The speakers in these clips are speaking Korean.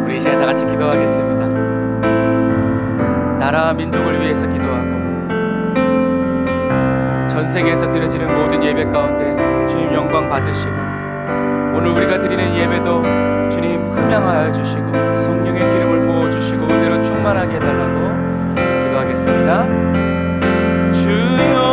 우리 이 시간에 다 같이 기도하겠습니다. 나라와 민족을 위해서 기도하고 전 세계에서 드려지는 모든 예배 가운데 주님 영광 받으시고, 오늘 우리가 드리는 예배도 주님 흠양하여 주시고 성령의 기름을 부어주시고 은혜로 충만하게 해달라고 기도하겠습니다. 주여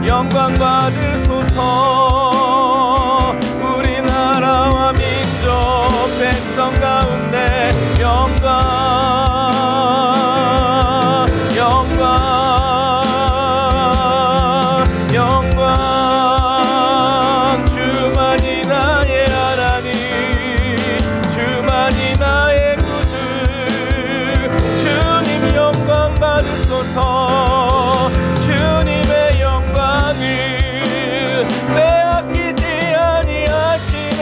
영광 받으소서. 우리나라와 민족 백성 가운데 영광 주만이 나의 하나님, 주만이 나의 구주. 주님 영광 받으소서. 주님의 영광을 빼앗기지 아니하시네.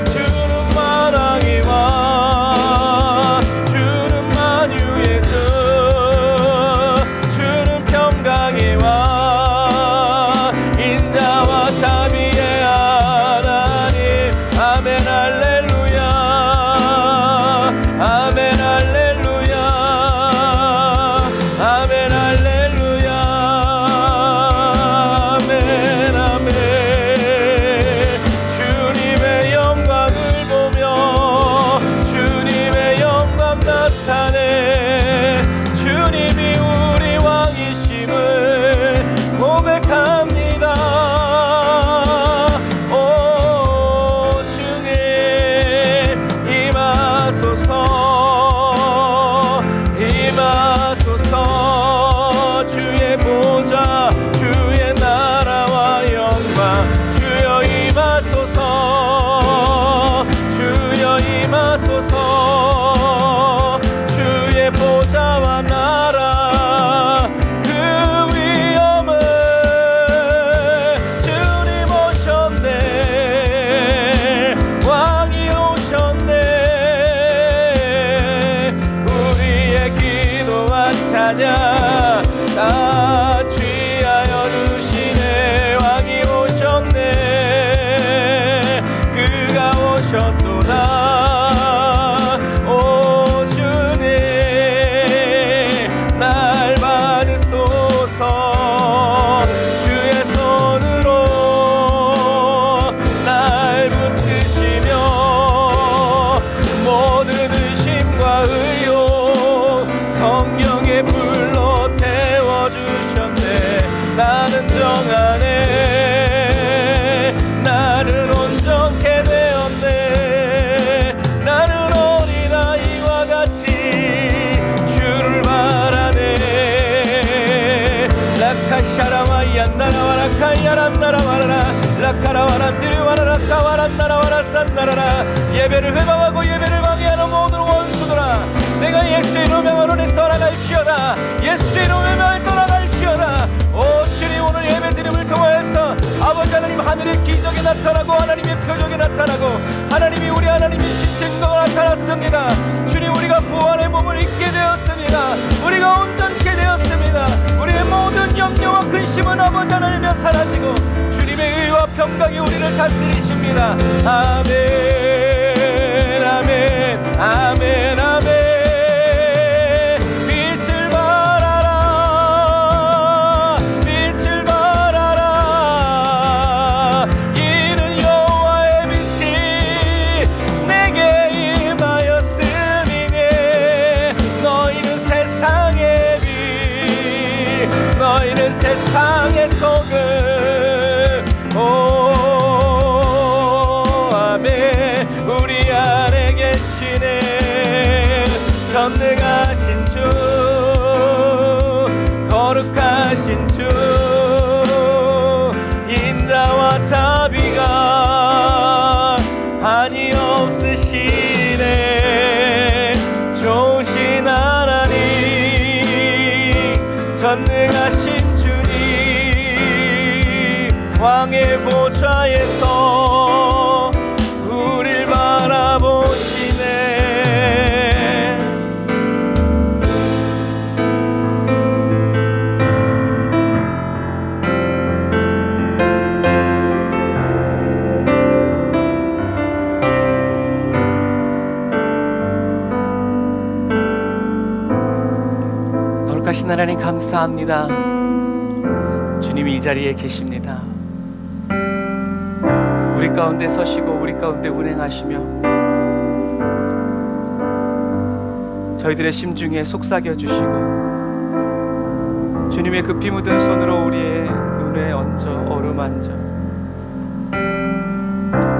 주는 만왕의 왕, 주는 만유의 주, 주는 평강의 왕, 인자와 자비의 하나님. 아멘 할렐루야, 아멘 할렐루야, 아멘 할렐루야, 아멘 아멘. 주님의 영광을 보며 주님의 영광 나타내 주님이 우리 왕이심을 고백합니다. 오 주님 임하소서, 임하소서. 주의 보좌, 주의 나라와 영광, 주여 임하소서, 주여 임하소서. 주의 보좌와 나라 그 위엄을 주님 오셨네, 왕이 오셨네. 우리의 기도와 찬양 다 취하여 주시네. 왕이 오셨네, 그가 오셨도다. 오 주님 날 받으소서. 주의 손으로 날 붙드시며 모든 의심과 의혹 성령의 불로 태워주셨네. 나는 정하네, 나는 온전케 되었네. 나는 어린아이와 같이 주를 바라네. 라카샤라와얀나라와 라카야란나라와라라 라카라와란드르와라라카와란나라와라 산나라라. 예배를 회방하고 예배를 방해하는 모든 원수들아, 내가 예수의 이름을 명하노니 떠나갈지어다. 예수의 이름을 명하노니 떠나갈지어다. 오 주님, 오늘 예배드림을 통하여서 아버지 하나님 하늘의 기적이 나타나고 하나님의 표적이 나타나고 하나님이 우리 하나님이신 증거가 나타났습니다. 주님, 우리가 부활의 몸을 입게 되었습니다. 우리가 온전케 되었습니다. 우리의 모든 염려와 근심은 아버지 하나님이여 사라지고 주님의 의와 평강이 우리를 다스리십니다. 아멘 아멘 아멘 아멘. 너희는 세상의 소금. 오 아멘. 우리 안에 계시네 전능하신 주. 거룩하신 주 인자와 자비가 한이 없으시네. 좋으신 하나님 전능하신 주님 왕의 보좌에서 우릴 바라보시네. 거룩하신 하나님 감사합니다. 주님이 이 자리에 계십니다. 우리 가운데 서시고 우리 가운데 운행하시며 저희들의 심중에 속삭여 주시고 주님의 그 피 묻은 손으로 우리의 눈에 얹어 어루만져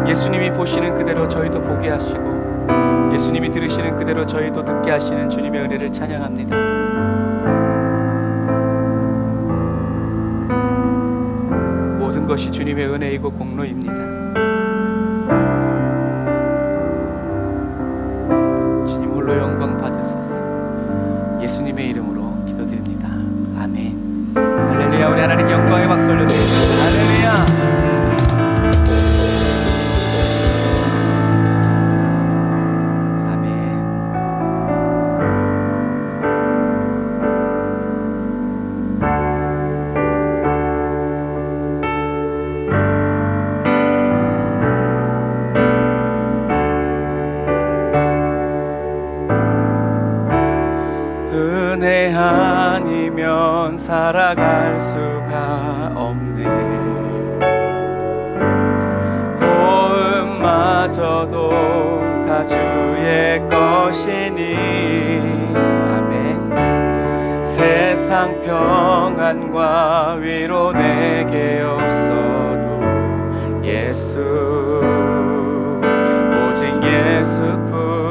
예수님이 보시는 그대로 저희도 보게 하시고 예수님이 들으시는 그대로 저희도 듣게 하시는 주님의 은혜를 찬양합니다. 모든 것이 주님의 은혜이고 공로입니다. 주님 홀로 영광 받으소서. 예수님의 이름으로 기도드립니다. 아멘. 할렐루야. 우리 하나님께 영광의 박수 올려드립니다. 할렐루야. 은혜 아니면 살아갈 수가 없네. 호흡마저도 다 주의 것이니. 아멘. 세상 평안과 위로 내게 없어도 예수 오직 예수뿐이네.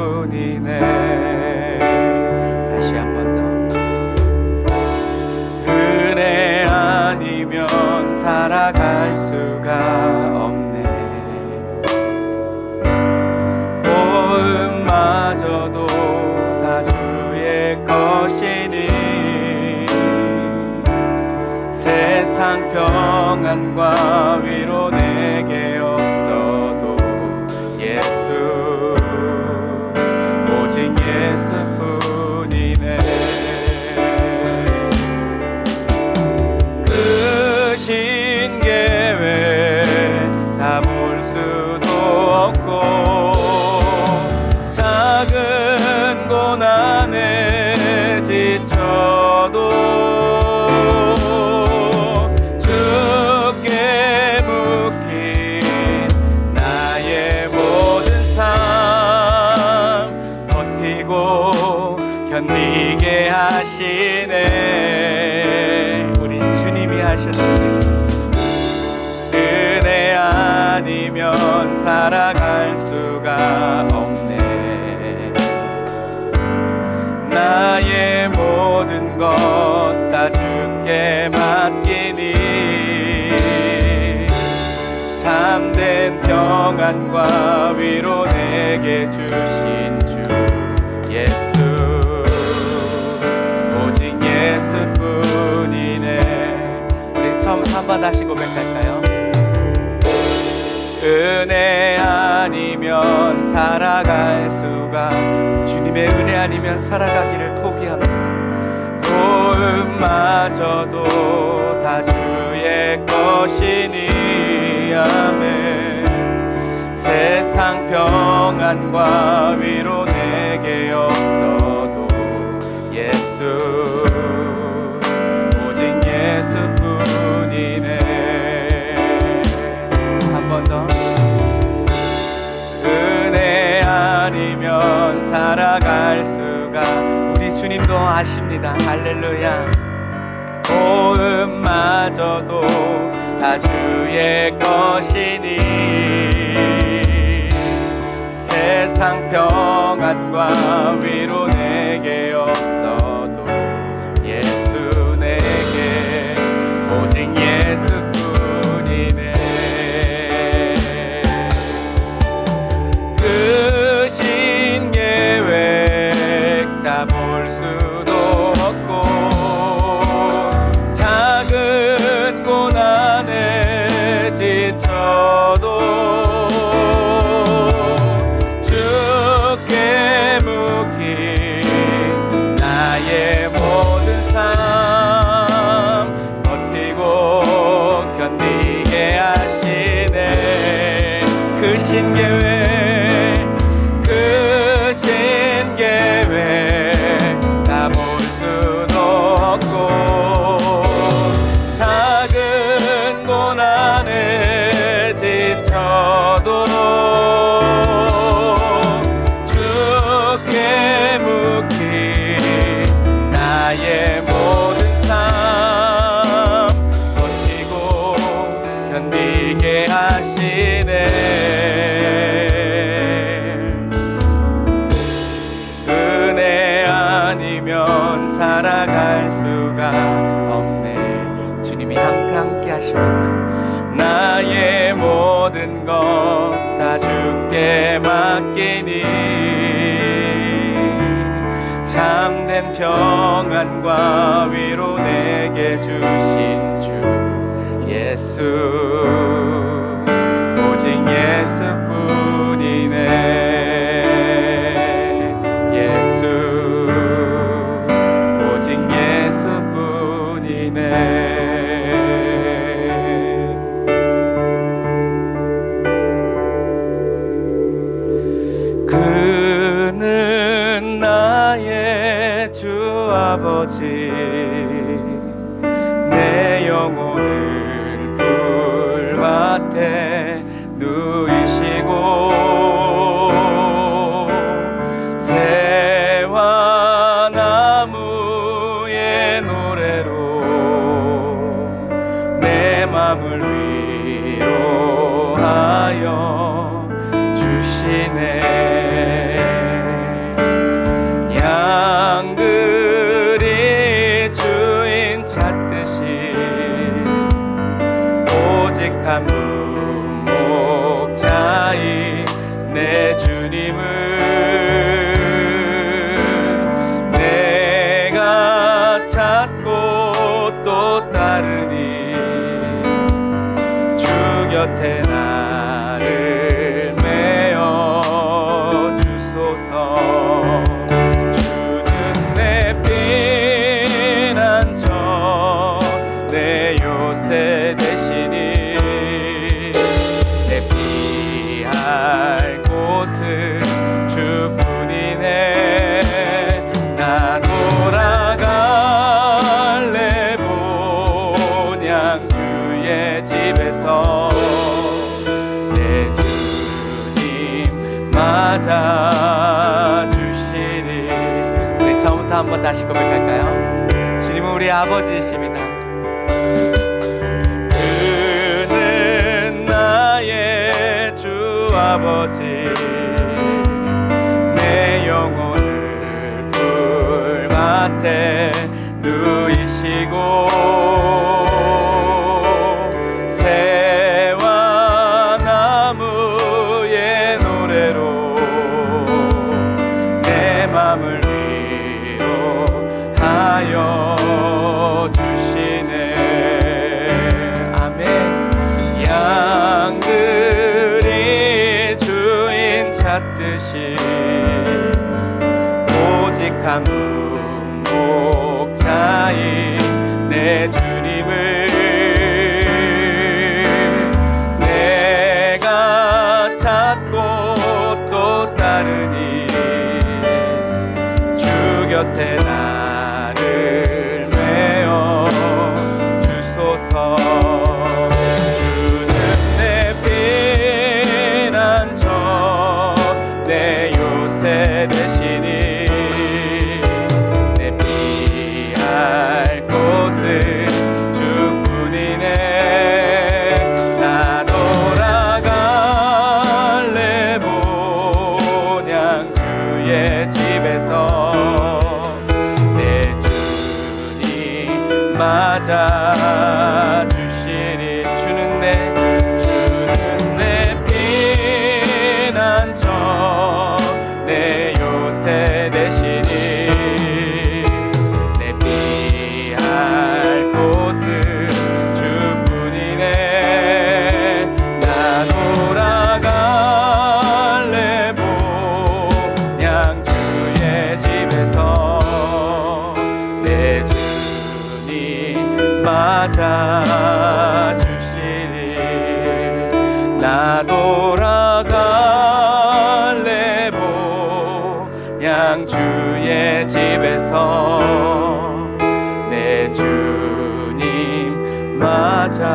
살아갈 수가 없네. 호흡마저도 다 주의 것이니. 세상 평안과 위로 내게 없어도 예수 오직 예수뿐이네. 계획 다 볼 수도 없고 작은 고난에 지쳐도 주께 묶인 나의 모든 삶 버티고 견디게 하시네. 우리 주님이 하셨습니다. 은혜 아니면 살아갈 수가 없네. 나의 모든 것 다 주께 맡기니. 참된 평안과 위로 내게 주신 주 예수 오직 예수뿐이네. 우리 처음부터 한번 다시 고백할까요? 은혜 아니면 살아갈 수가, 주님의 은혜 아니면 살아가기를 포기합니다. 호흡마저도 다 주의 것이니. 아멘. 세상 평안과 위로 내게 없어도 예수 오직 예수뿐이네. 한 번 더. 은혜 아니면 살아갈 수가, 우리 주님도 아십니다. 할렐루야. 호흡마저도 다 주의 것이니. 세상 평안과 위로 내게 없어도 예수 내게 없고 작은 고난에 지쳐도 주께 묵히 나의 모든 삶 버티고 견디게 하시네. 크신 계획 크신 계획 다 볼 수도 없고 작은 고난에 지쳐도 주께 묵히 나의 모든 삶 버티고 견디게 하시네. 은혜 아니면 살아갈 수가 없네. 주님이 함께 하십니다. 나의 모든 것 다 주께 맡기니 참된 평안과 위로 내게 주신 주 예수 오직 예수뿐이네. 예수 오직 예수뿐이네. 그는 나의 주 아버지 내 영혼을 불밭에 누이시고 새와 나무의 노래로 내 맘을 위로하여 주시네. 양들이 주인 찾듯이 오직 한 목자인 내 주님을 내가 찾고 또 따르니 주 곁에 나를 메어 주소서. 주는 내 피난처 내 요새 되시니 내 피할 곳은 주뿐이네. 나 돌아갈래 본향 주의 집에서 내 주님 맞아주시리. 우리 처음부터 한번 다시 고백할까요? 주님은 우리 아버지이십니다. 그는 나의 주 아버지 내 영혼을 불밭에 누이시고 새와 나무의 노래로 내 맘을 위로하여 주시네. 아멘. 양들이 주인 찾듯이 오직 한 목자인 내 주님을 내가 찾고 또 따르니 주 곁에 나를 메어 주소서. 주는 내 피난처 내 요새 되시니 내 피할 곳은 주뿐이네. 나 돌아갈래 본향 주의 집에서 내 주님 맞아주시리. 주는 내 피난처 내 요새 되시니 내 맞아주시리. 나 돌아갈래 본향 주의 집에서 내 주님 맞아주시리.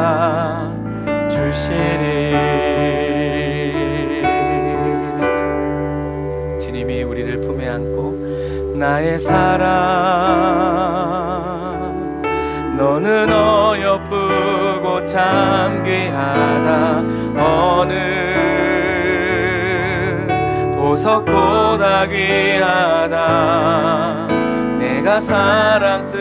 주님이 우리를 품에 안고 나의 사랑 너는 어여쁘고 참 귀하다. 어느 보석보다 귀하다. 내가 사랑스럽지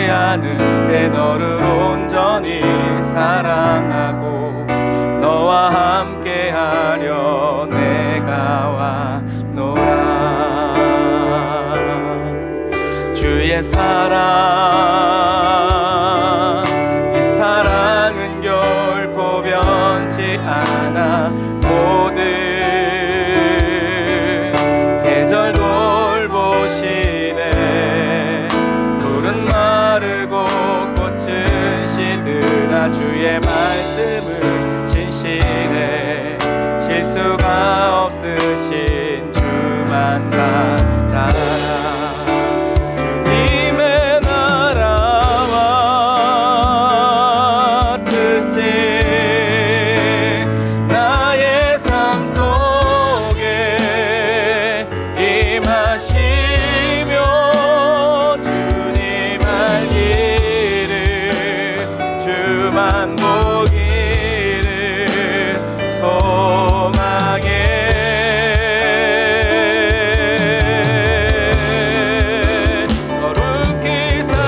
않은데 너를 온전히 사랑하고 너와 함께하려 내가 왔노라. 주의 사랑 이 사랑은 결코 변치 않아. 모든 계절 돌보시네. 풀은 마르고 꽃은 시드나 주의 말씀은 진실해. 실수가 없으신 주만 바라라. 주님의 나라와 뜻이 나의 삶 속에 임하시며 주님 알기를 주만 보기를 소망해. 거룩히 살아갈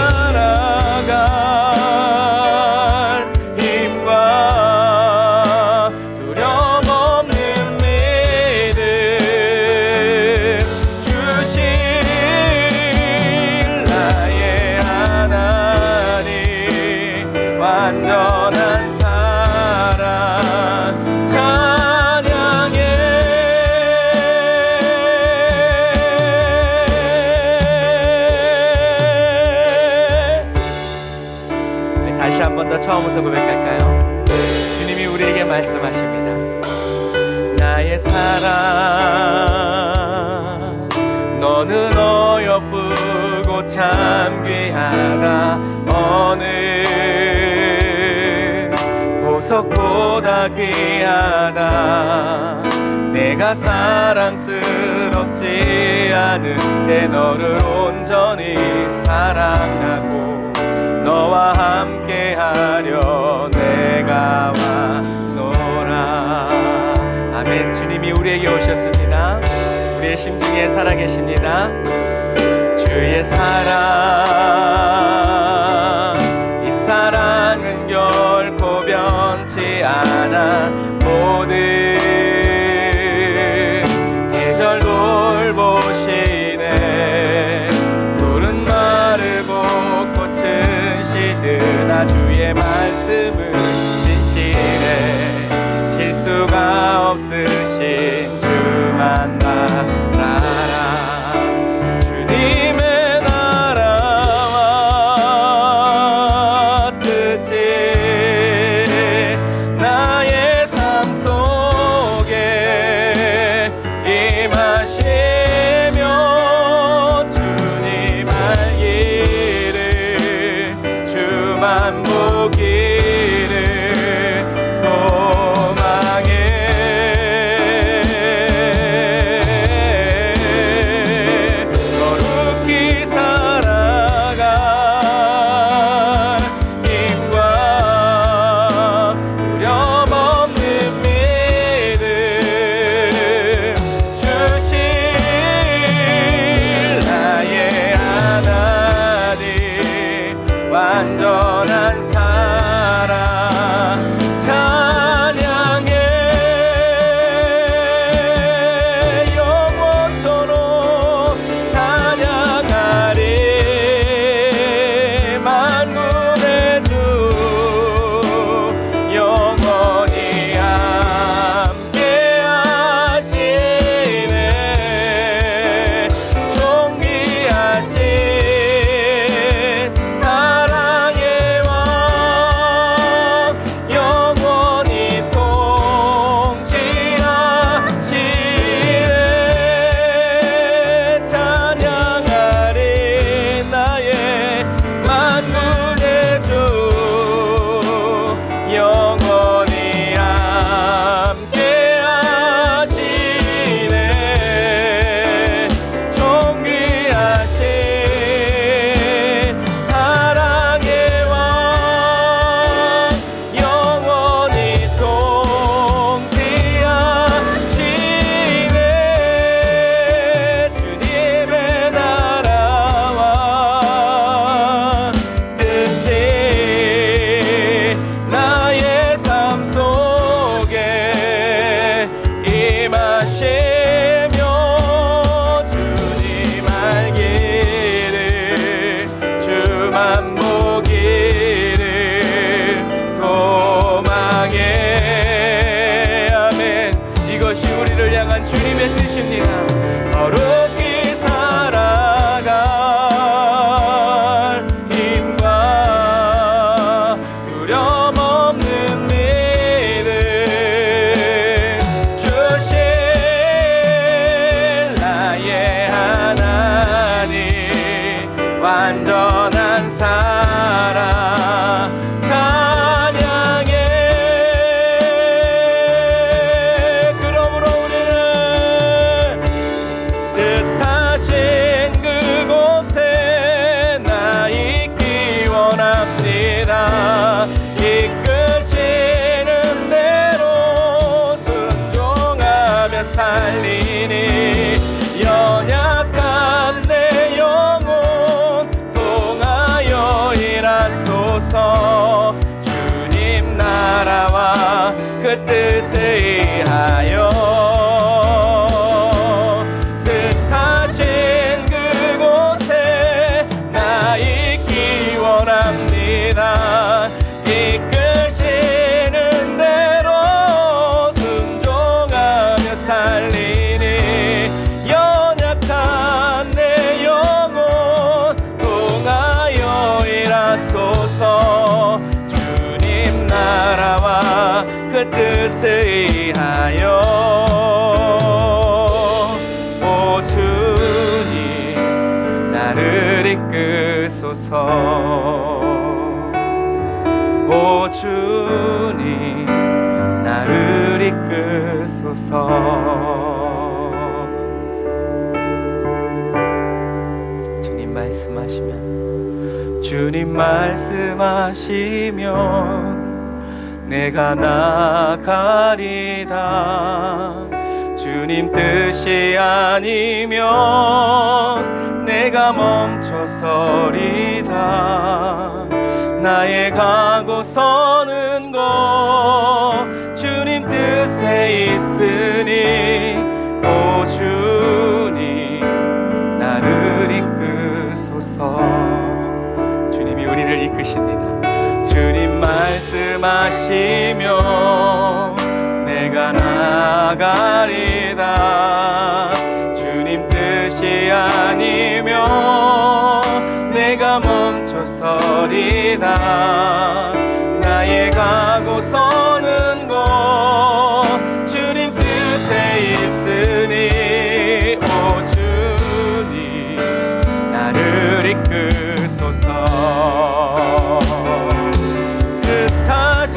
힘과 두려움 없는 믿음 주신 나의 하나님. 완전한 사랑 찬양해. 다시 한 번 더 처음부터 고백할까요? 주님이 우리에게 말씀하십니다. 나의 사랑 너는 어여쁘고 참 귀하다. 어느 보석보다 귀하다. 내가 사랑스럽지 않은데 너를 온전히 사랑하고 너와 함께하려 내가 왔노라. 아멘. 주님이 우리에게 오셨습니다. 우리의 심중에 살아계십니다. 주의 사랑 이 사랑은 결코 변치 않아. 모든 계절 돌보시네. 풀은 마르고 꽃은 시드나 주의 말씀은 진실해. 실수가 없으신 주만 바라라. 주님의 나라 완전한 사랑 찬양해. 그러므로 우리는 뜻하신 그곳에 나 있기 원합니다. 이끄시는 대로 순종하며 살리니 연약한 내 영혼 통하여 일하소서. 주님 나라와 그 뜻을 이하여 뜻하신 그곳에 나 있기 원합니다. 이끄시는 대로 순종하며 살리니 연약한 내 영혼 통하여 일하소서. 주님 나라와 그 뜻을 이하여 오 주님 나를 이끄소서. 오 주님 나를 이끄소서. 주님 말씀하시면 주님 말씀하시면 내가 나가리다. 주님 뜻이 아니면 내가 멈춰서리다. 나의 가고 서는 것 주님 뜻에 있으니 오 주님 나를 이끄소서. 주님이 우리를 이끄십니다. 주님 말씀하시면 내가 나가리다. 주님 뜻이 아니면 내가 멈춰서리다. 나의 가고 서는 것 주님 뜻에 있으니 오 주님 나를 이끄소서. 뜻하신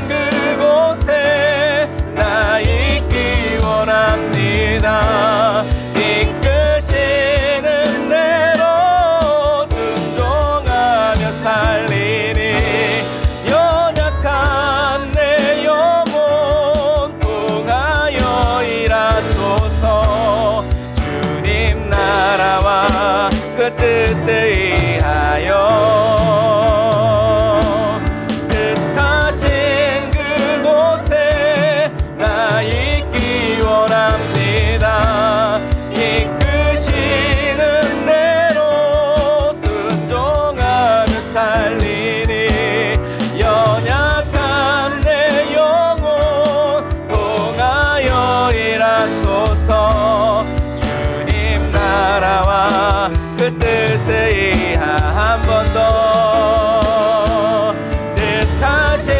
그곳에 나 있기 원합니다. 이끄시는 대로 순종하며 살리니 연약한 내 영혼 통하여 일하소서. 주님 나라와 그 뜻을 이하여 뜻하신 그곳에 나 있기 원합니다. 이끄시는 대로 순종하며 살리니 연약한 내 영혼 통하여 일하소서. 주님 나라와 그 뜻을 이하 한 번 더 뜻하신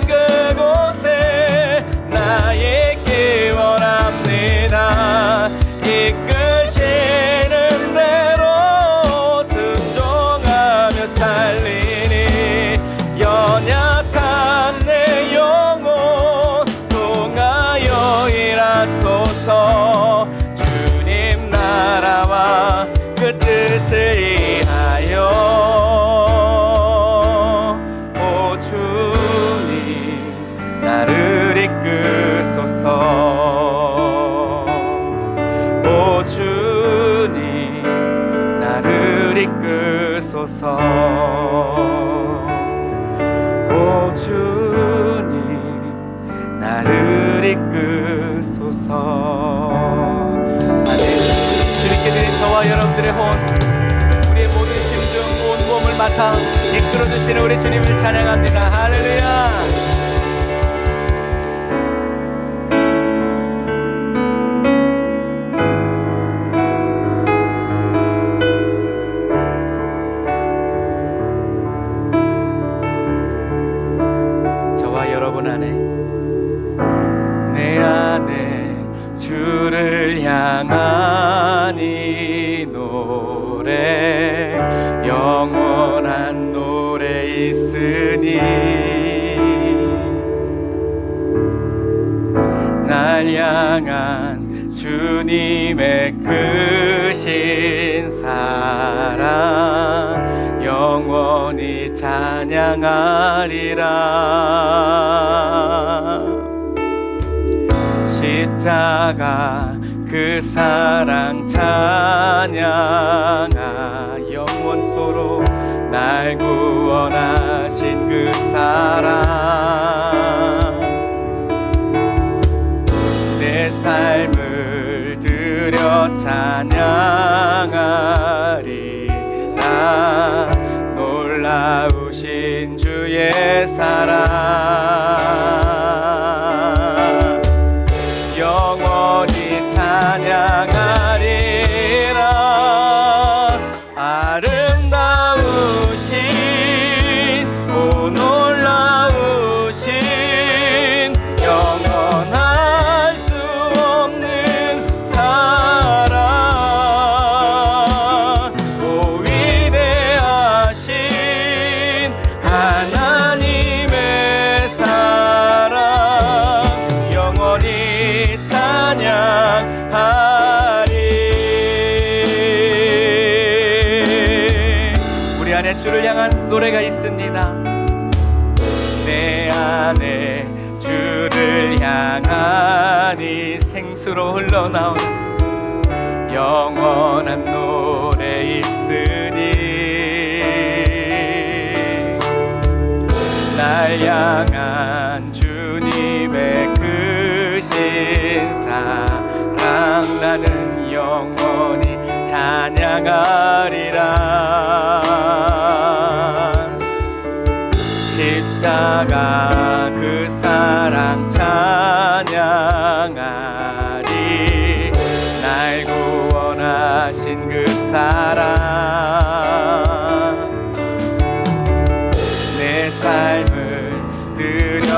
그곳에 나 있기 원합니다. 이끄시는 대로 순종하며 살리니 연약한 내 영혼 통하여 일하소서. 주님 나라와 그 뜻을 이하여 오 주님 나를 이끄소서. 오 주님 나를 이끄소서. 오 주님 나를 이끄소서. 주님께 드린 저와 여러분들의 혼 우리의 모든 심중 온 몸을 맡아 이끌어주시는 우리 주님을 찬양합니다. 할렐루야. 여러분 안에 내 안에 주를 향한 이 노래 영원한 노래 있으니 날 향한 주님의 크신 사랑 영원히 찬양하리라. 십자가 그 사랑 찬양하 영원토록 날 구원하신 그 사랑 내 삶을 드려 찬양하리라. 놀라우신 주의 사랑 영원히 찬양하리라. 아름다우신 오 놀라우신 영원할 수 없는 사랑 오 위대하신 하나님의 사랑 영원히 찬양하리. 우리 안에 주를 향한 노래가 있습니다. 내 안에 주를 향하니 생수로 흘러나오는 영원한 노래 있으니 날 향한 주님의 크신 사랑 나는 영원히 찬양하리라. 십자가 그 사랑 찬양하리. 날 구원하신 그 사랑 내 삶을 드려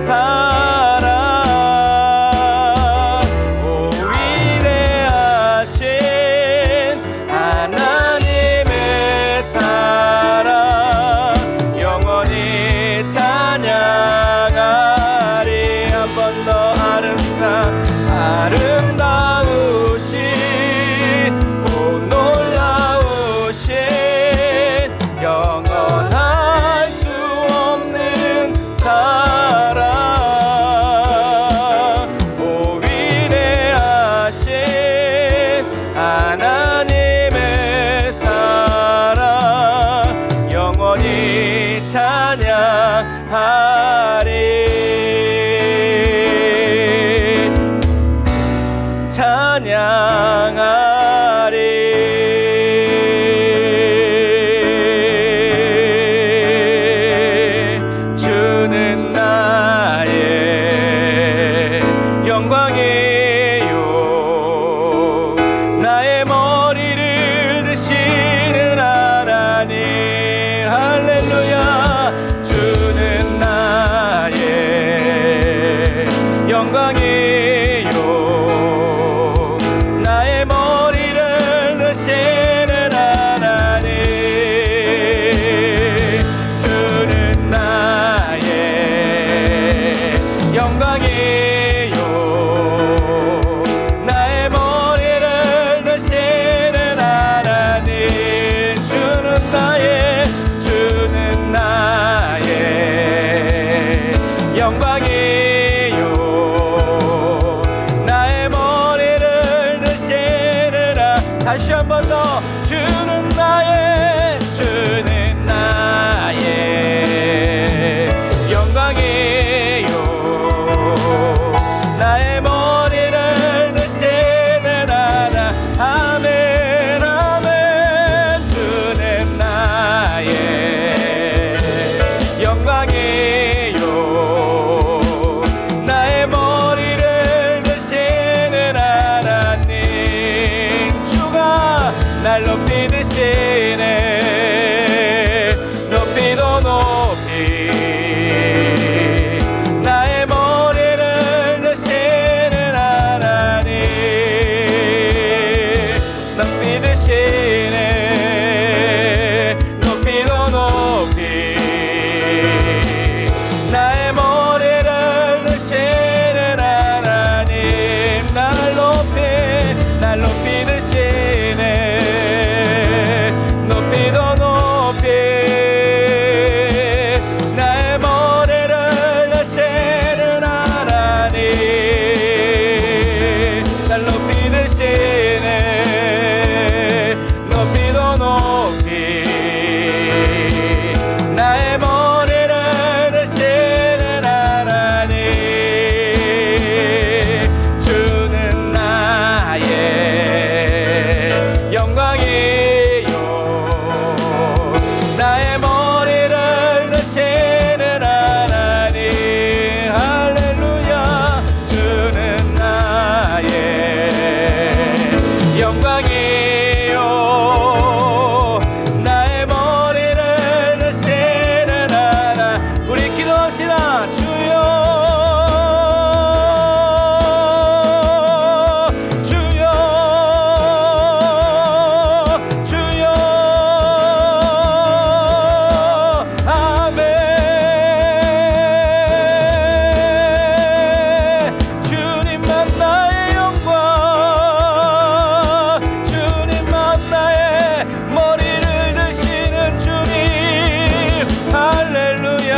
사랑 오 위대하신 하나님의 사랑 영원히 찬양하리. 한 번 더 아름다우신 오 놀라우신 영원할 수 없는 사랑 오 위대하신 하나님의 사랑 영원히 찬양하리. 찬양하리. 주는 나의 영광이요 나의 머리를 드시는 하나님. 할렐루야. 주는 나의 영광이요 나의 머리를 드시는 하나님. 주는 나의 영광이요 나의 머리를 드시는 하나님. 주는 나의 영광이요 나의 머리를 드시는 다시 한 번 더. 주는 나의 영광이요 나의 머리를 드시는 하나. 아멘 아멘. 주는 나의 영광이요 나의 머리를 드시는 하나님. 주가 날 높이 드시네. 높이도 높이 나의 머리를 드시는 하나님. 높이 드시네. 높이도 높이 나의 머리를 드시는 하나님. 날 높이 드시네. 높이도 높이 나의 머리를 드시는 하나님. 날 높이 드시네. 높이도 높이 나의 머리를 드시는 하나님. 주는 나의 영광이요 나의 머리를 드시는 하나님. 할렐루야. 주는 나의 영광이요 나의 머리를 드시는 하나. 우리 기도합시다. 주여 주여 주여. 아멘. 주님만 나의 영광. 주님만 나의 머리를 드시는 주님. 할렐루야.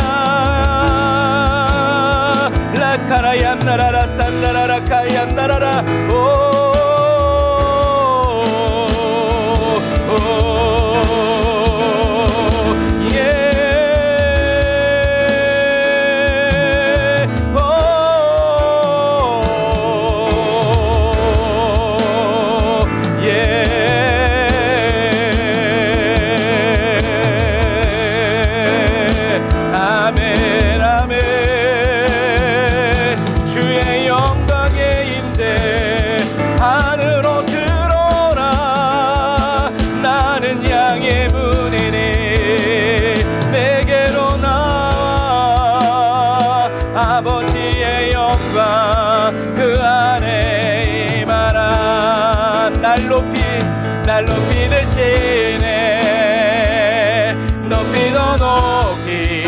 라카라얀나라라 산나라라 카얀나라라. 아멘 아멘. 주의 영광의 임재 하늘로 들어오라. 나는 양의 문이니 내게로 나와. 아버지 날 높이 드시네. 높이 더 높이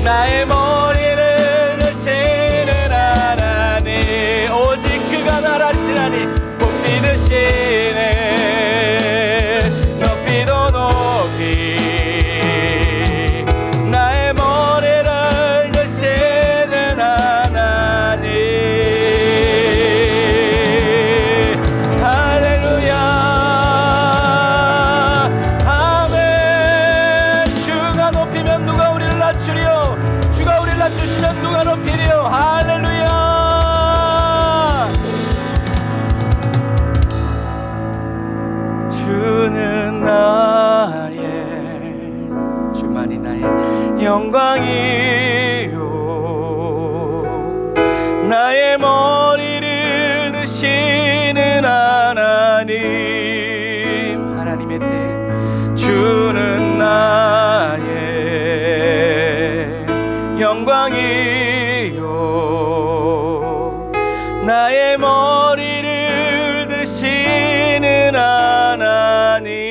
나의 머리를 드시는 하나님, 오직 그가 날 아시나니 높이 드시네. 높이 더 높이 나의 머리를 드시는 하나님. 할렐루야 아멘. 주가 높이면 누가 우리를 낮추리요, 주가 우리를 낮추시면 누가 높이리요. 할렐루야. 주는 나의, 주만이 나의 영광이요, 나의 머리를 드시는 하나님. 하나님의 때 주는 나의 영광이요, 나의 머리를 드시는 하나님.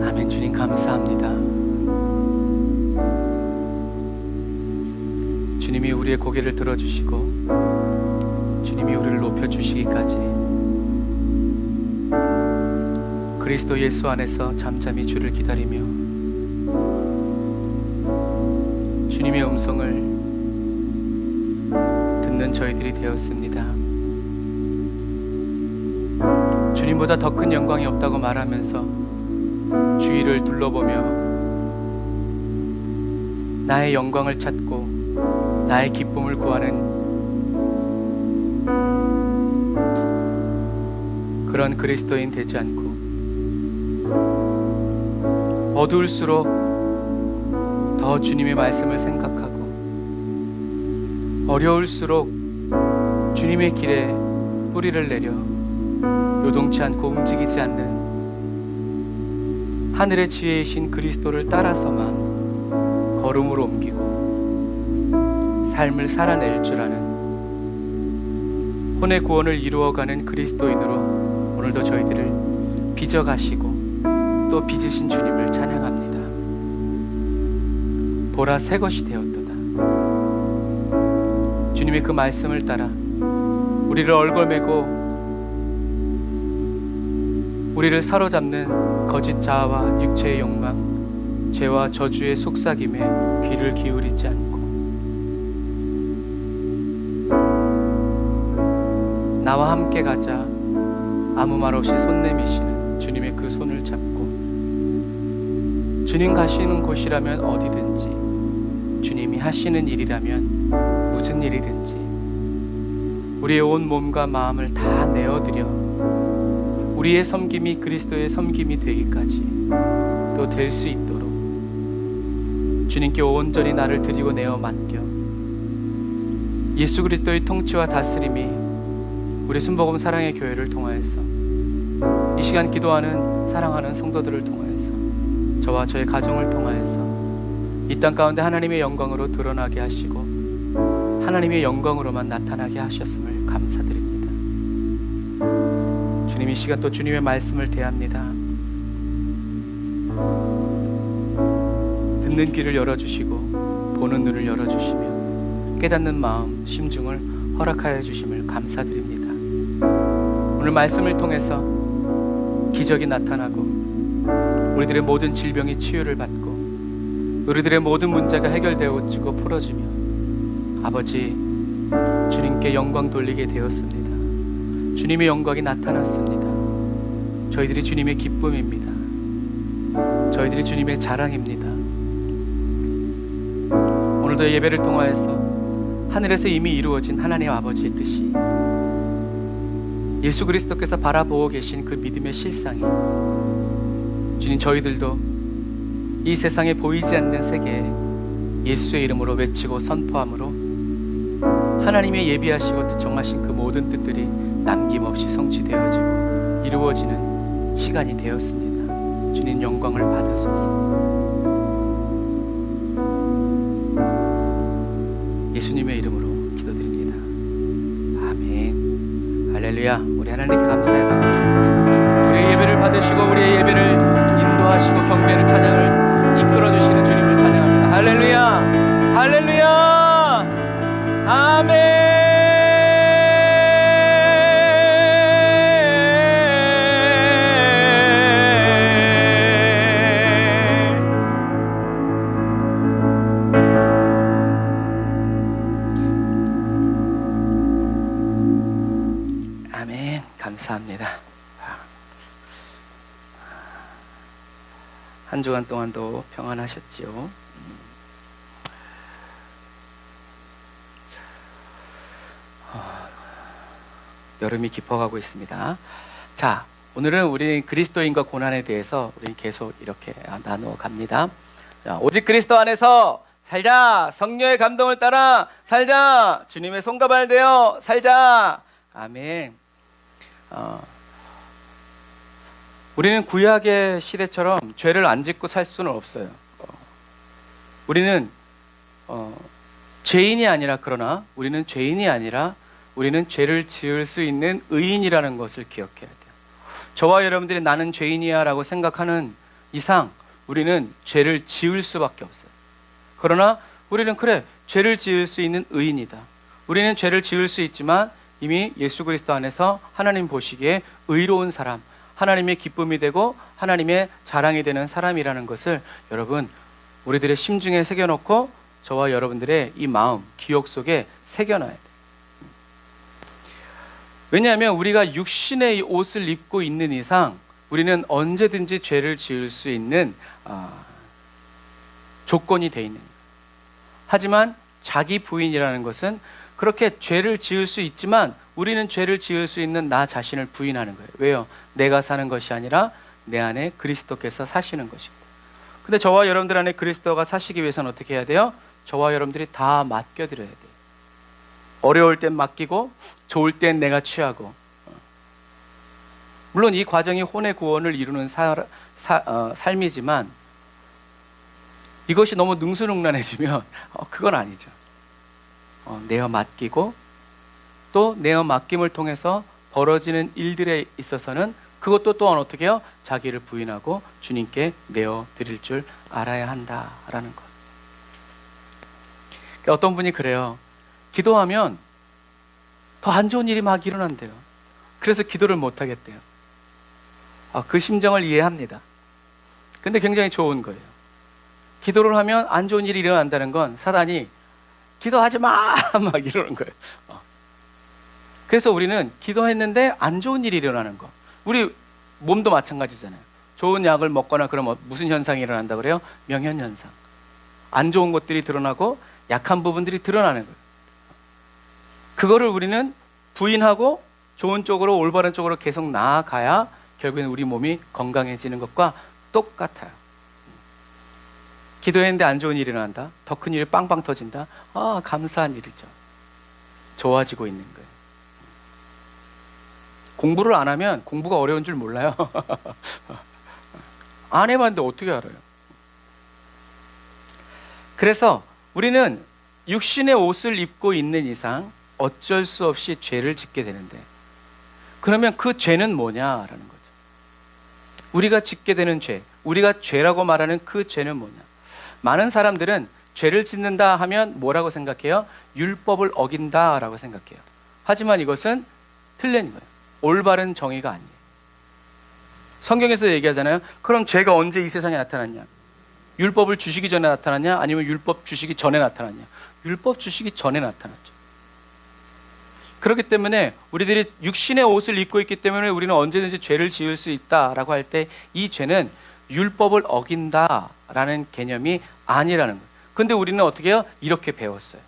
아멘. 주님 감사합니다. 주님이 우리의 고개를 들어주시고 주님이 우리를 높여주시기까지 그리스도 예수 안에서 잠잠히 주를 기다리며 주님의 음성을 듣는 저희들이 되었습니다. 주님보다 더 큰 영광이 없다고 말하면서 주위를 둘러보며 나의 영광을 찾고 나의 기쁨을 구하는 그런 그리스도인 되지 않고 어두울수록 더 주님의 말씀을 생각하고 어려울수록 주님의 길에 뿌리를 내려 요동치 않고 움직이지 않는 하늘의 지혜이신 그리스도를 따라서만 걸음을 옮기고 삶을 살아낼 줄 아는 혼의 구원을 이루어가는 그리스도인으로 오늘도 저희들을 빚어가시고 또 빚으신 주님을 찬양합니다. 보라 새 것이 되었도다. 주님의 그 말씀을 따라 우리를 얼걸매고 우리를 사로잡는 거짓 자아와 육체의 욕망, 죄와 저주의 속삭임에 귀를 기울이지 않고 나와 함께 가자 아무 말 없이 손 내미시는 주님의 그 손을 잡고 주님 가시는 곳이라면 어디든지 주님이 하시는 일이라면 무슨 일이든지 우리의 온 몸과 마음을 다 내어드려 우리의 섬김이 그리스도의 섬김이 되기까지 또 될 수 있도록 주님께 온전히 나를 드리고 내어 맡겨 예수 그리스도의 통치와 다스림이 우리 순복음 사랑의 교회를 통하여서 이 시간 기도하는 사랑하는 성도들을 통하여서 저와 저의 가정을 통하여서 이 땅 가운데 하나님의 영광으로 드러나게 하시고 하나님의 영광으로만 나타나게 하셨음을 감사드립니다. 주님 이 시간 또 주님의 말씀을 대합니다. 듣는 귀를 열어주시고 보는 눈을 열어주시며 깨닫는 마음 심중을 허락하여 주심을 감사드립니다. 오늘 말씀을 통해서 기적이 나타나고 우리들의 모든 질병이 치유를 받고 우리들의 모든 문제가 해결되어지고 풀어지며 아버지 주님께 영광 돌리게 되었습니다. 주님의 영광이 나타났습니다. 저희들이 주님의 기쁨입니다. 저희들이 주님의 자랑입니다. 오늘도 예배를 통하여서 하늘에서 이미 이루어진 하나님 아버지의 뜻이 예수 그리스도께서 바라보고 계신 그 믿음의 실상이 주님, 저희들도 이 세상에 보이지 않는 세계에 예수의 이름으로 외치고 선포함으로 하나님의 예비하시고 정하신 그 모든 뜻들이 남김없이 성취되어지고 이루어지는 시간이 되었습니다. 주님, 영광을 받으소서. 예수님의 이름으로 기도드립니다. 아멘. 할렐루야. 우리 하나님께 감사해요. 우리의 예배를 받으시고 우리의 예배를 인도하시고 경배를 찬양을 이끌어주시는 주님을 찬양합니다. 할렐루야. 할렐루야. 아멘. 감사합니다. 한 주간 동안도 평안하셨지요? 여름이 깊어가고 있습니다. 자, 오늘은 우리 그리스도인과 고난에 대해서 우리 계속 이렇게 나누어 갑니다. 자, 오직 그리스도 안에서 살자. 성령의 감동을 따라 살자. 주님의 손가발 되어 살자. 아멘. 우리는 구약의 시대처럼 죄를 안 짓고 살 수는 없어요. 우리는 죄인이 아니라, 그러나 우리는 죄인이 아니라 우리는 죄를 지을 수 있는 의인이라는 것을 기억해야 돼요. 저와 여러분들이 나는 죄인이야 라고 생각하는 이상 우리는 죄를 지을 수밖에 없어요. 그러나 우리는 그래, 죄를 지을 수 있는 의인이다. 우리는 죄를 지을 수 있지만 이미 예수 그리스도 안에서 하나님 보시기에 의로운 사람, 하나님의 기쁨이 되고 하나님의 자랑이 되는 사람이라는 것을 여러분, 우리들의 심중에 새겨놓고 저와 여러분들의 이 마음, 기억 속에 새겨놔야 돼요. 왜냐하면 우리가 육신의 옷을 입고 있는 이상 우리는 언제든지 죄를 지을 수 있는 조건이 되어 있는 거예요. 하지만 자기 부인이라는 것은 그렇게 죄를 지을 수 있지만 우리는 죄를 지을 수 있는 나 자신을 부인하는 거예요. 왜요? 내가 사는 것이 아니라 내 안에 그리스도께서 사시는 것입니다. 근데 저와 여러분들 안에 그리스도가 사시기 위해서는 어떻게 해야 돼요? 저와 여러분들이 다 맡겨드려야 돼요. 어려울 땐 맡기고 좋을 땐 내가 취하고. 물론 이 과정이 혼의 구원을 이루는 삶이지만 이것이 너무 능수능란해지면 그건 아니죠. 내어 맡기고 또 내어 맡김을 통해서 벌어지는 일들에 있어서는 그것도 또한 어떻게 해요? 자기를 부인하고 주님께 내어 드릴 줄 알아야 한다라는 것. 어떤 분이 그래요. 기도하면 더 안 좋은 일이 막 일어난대요. 그래서 기도를 못 하겠대요. 그 심정을 이해합니다. 근데 굉장히 좋은 거예요. 기도를 하면 안 좋은 일이 일어난다는 건 사단이 기도하지 마! 막 이러는 거예요. 그래서 우리는 기도했는데 안 좋은 일이 일어나는 거. 우리 몸도 마찬가지잖아요. 좋은 약을 먹거나 그러면 무슨 현상이 일어난다 그래요? 명현현상. 안 좋은 것들이 드러나고 약한 부분들이 드러나는 거예요. 그거를 우리는 부인하고 좋은 쪽으로, 올바른 쪽으로 계속 나아가야 결국엔 우리 몸이 건강해지는 것과 똑같아요. 기도했는데 안 좋은 일이 일어난다. 더 큰 일이 빵빵 터진다. 감사한 일이죠. 좋아지고 있는 거예요. 공부를 안 하면 공부가 어려운 줄 몰라요. 안 해봤는데 어떻게 알아요? 그래서 우리는 육신의 옷을 입고 있는 이상 어쩔 수 없이 죄를 짓게 되는데, 그러면 그 죄는 뭐냐라는 거죠. 우리가 짓게 되는 죄, 우리가 죄라고 말하는 그 죄는 뭐냐. 많은 사람들은 죄를 짓는다 하면 뭐라고 생각해요? 율법을 어긴다라고 생각해요. 하지만 이것은 틀린 거예요. 올바른 정의가 아니에요. 성경에서 얘기하잖아요. 그럼 죄가 언제 이 세상에 나타났냐? 율법을 주시기 전에 나타났냐? 아니면 율법 주시기 전에 나타났냐? 율법 주시기 전에 나타났죠. 그렇기 때문에 우리들이 육신의 옷을 입고 있기 때문에 우리는 언제든지 죄를 지을 수 있다라고 할 때 이 죄는 율법을 어긴다라는 개념이 아니라는 거예요. 근데 우리는 어떻게 해요? 이렇게 배웠어요.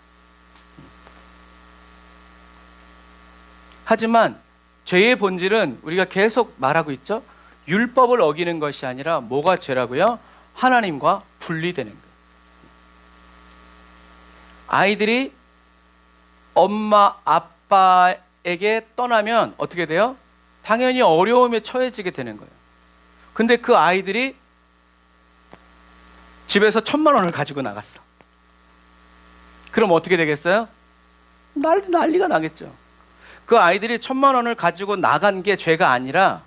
하지만 죄의 본질은 우리가 계속 말하고 있죠. 율법을 어기는 것이 아니라 뭐가 죄라고요? 하나님과 분리되는 거예요. 아이들이 엄마 아빠에게 떠나면 어떻게 돼요? 당연히 어려움에 처해지게 되는 거예요. 근데 그 아이들이 집에서 1,000만 원을 가지고 나갔어. 그럼 어떻게 되겠어요? 난리가 나겠죠. 그 아이들이 1,000만 원을 가지고 나간 게 죄가 아니라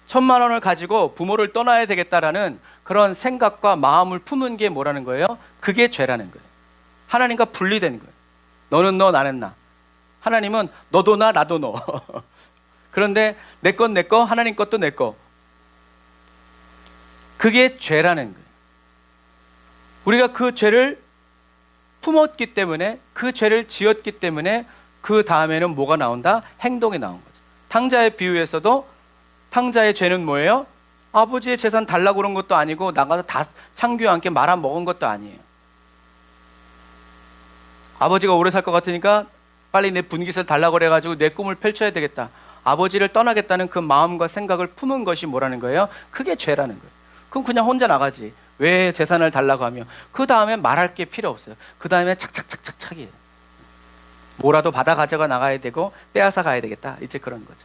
1,000만 원을 가지고 부모를 떠나야 되겠다라는 그런 생각과 마음을 품은 게 뭐라는 거예요? 그게 죄라는 거예요. 하나님과 분리된 거예요. 너는 너, 나는 나. 하나님은 너도 나, 나도 너. 그런데 내 건 내 거, 하나님 것도 내 거. 그게 죄라는 거예요. 우리가 그 죄를 품었기 때문에, 그 죄를 지었기 때문에 그 다음에는 뭐가 나온다? 행동이 나온 거죠. 탕자의 비유에서도 탕자의 죄는 뭐예요? 아버지의 재산 달라고 그런 것도 아니고 나가서 다 창규와 함께 말아먹은 것도 아니에요. 아버지가 오래 살 것 같으니까 빨리 내 분깃을 달라고 그래가지고 내 꿈을 펼쳐야 되겠다. 아버지를 떠나겠다는 그 마음과 생각을 품은 것이 뭐라는 거예요? 그게 죄라는 거예요. 그럼 그냥 혼자 나가지. 왜 재산을 달라고 하며 그 다음에 말할 게 필요 없어요. 그 다음에 착착착착착이에요. 뭐라도 받아 가져가 나가야 되고 빼앗아 가야 되겠다. 이제 그런 거죠.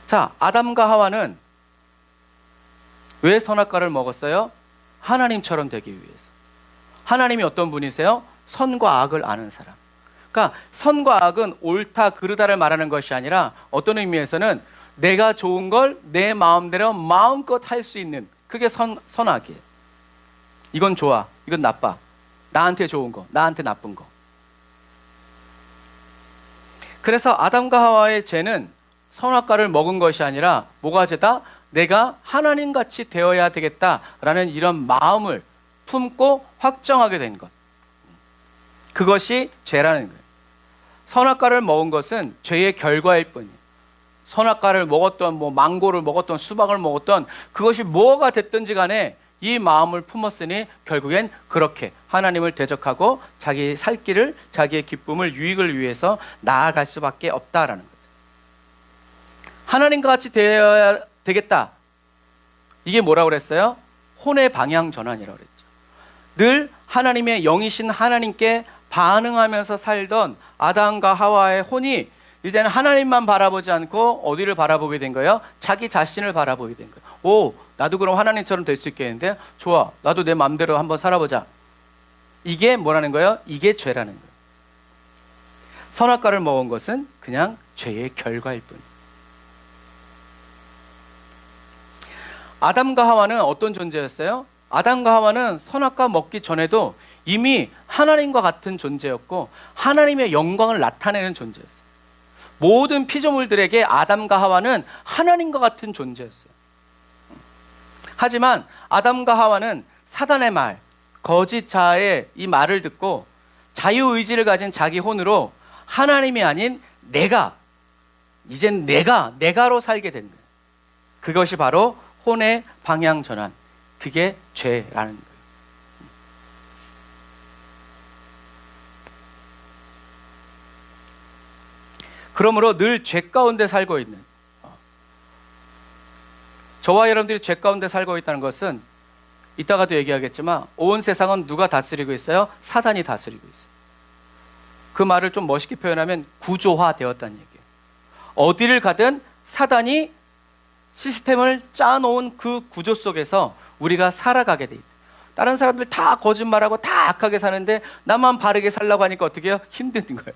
자, 아담과 하와는 왜 선악과를 먹었어요? 하나님처럼 되기 위해서. 하나님이 어떤 분이세요? 선과 악을 아는 사람. 그러니까 선과 악은 옳다 그르다를 말하는 것이 아니라 어떤 의미에서는 내가 좋은 걸 내 마음대로 마음껏 할 수 있는, 그게 선악이에요. 이건 좋아, 이건 나빠. 나한테 좋은 거, 나한테 나쁜 거. 그래서 아담과 하와의 죄는 선악과를 먹은 것이 아니라 뭐가 죄다? 내가 하나님같이 되어야 되겠다라는 이런 마음을 품고 확정하게 된 것. 그것이 죄라는 거예요. 선악과를 먹은 것은 죄의 결과일 뿐이에요. 선악과를 먹었던, 망고를 먹었던, 수박을 먹었던, 그것이 뭐가 됐든지 간에 이 마음을 품었으니 결국엔 그렇게 하나님을 대적하고 자기 살 길을, 자기의 기쁨을, 유익을 위해서 나아갈 수밖에 없다라는 거죠. 하나님과 같이 되어야 되겠다. 이게 뭐라고 그랬어요? 혼의 방향 전환이라고 그랬죠. 늘 하나님의 영이신 하나님께 반응하면서 살던 아담과 하와의 혼이 이제는 하나님만 바라보지 않고 어디를 바라보게 된 거예요? 자기 자신을 바라보게 된 거예요. 오, 나도 그럼 하나님처럼 될 수 있겠는데? 좋아, 나도 내 마음대로 한번 살아보자. 이게 뭐라는 거예요? 이게 죄라는 거예요. 선악과를 먹은 것은 그냥 죄의 결과일 뿐. 아담과 하와는 어떤 존재였어요? 아담과 하와는 선악과 먹기 전에도 이미 하나님과 같은 존재였고 하나님의 영광을 나타내는 존재였어요. 모든 피조물들에게 아담과 하와는 하나님과 같은 존재였어요. 하지만 아담과 하와는 사단의 말, 거짓 자아의 이 말을 듣고 자유의지를 가진 자기 혼으로 하나님이 아닌 이젠 내가로 살게 된 거예요. 그것이 바로 혼의 방향 전환, 그게 죄라는 거예요. 그러므로 늘 죄 가운데 살고 있는, 저와 여러분들이 죄 가운데 살고 있다는 것은 이따가도 얘기하겠지만 온 세상은 누가 다스리고 있어요? 사단이 다스리고 있어요. 그 말을 좀 멋있게 표현하면 구조화되었다는 얘기예요. 어디를 가든 사단이 시스템을 짜놓은 그 구조 속에서 우리가 살아가게 돼 있다. 다른 사람들 다 거짓말하고 다 악하게 사는데 나만 바르게 살려고 하니까 어떻게 해요? 힘든 거예요.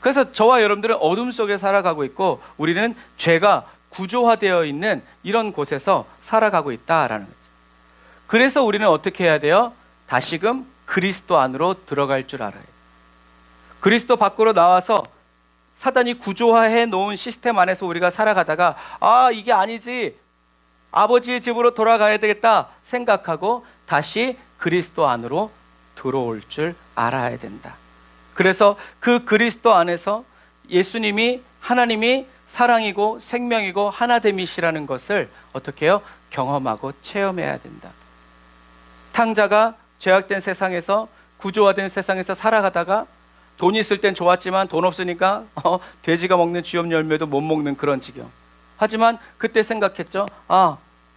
그래서 저와 여러분들은 어둠 속에 살아가고 있고 우리는 죄가 구조화되어 있는 이런 곳에서 살아가고 있다라는 거죠. 그래서 우리는 어떻게 해야 돼요? 다시금 그리스도 안으로 들어갈 줄 알아요. 그리스도 밖으로 나와서 사단이 구조화해 놓은 시스템 안에서 우리가 살아가다가 이게 아니지, 아버지의 집으로 돌아가야 되겠다 생각하고 다시 그리스도 안으로 들어올 줄 알아야 된다. 그래서 그 그리스도 안에서 예수님이, 하나님이 사랑이고 생명이고 하나됨이시라는 것을 어떻게 해요? 경험하고 체험해야 된다. 탕자가 죄악된 세상에서, 구조화된 세상에서 살아가다가 돈 있을 땐 좋았지만 돈 없으니까 돼지가 먹는 쥐염 열매도 못 먹는 그런 지경. 하지만 그때 생각했죠.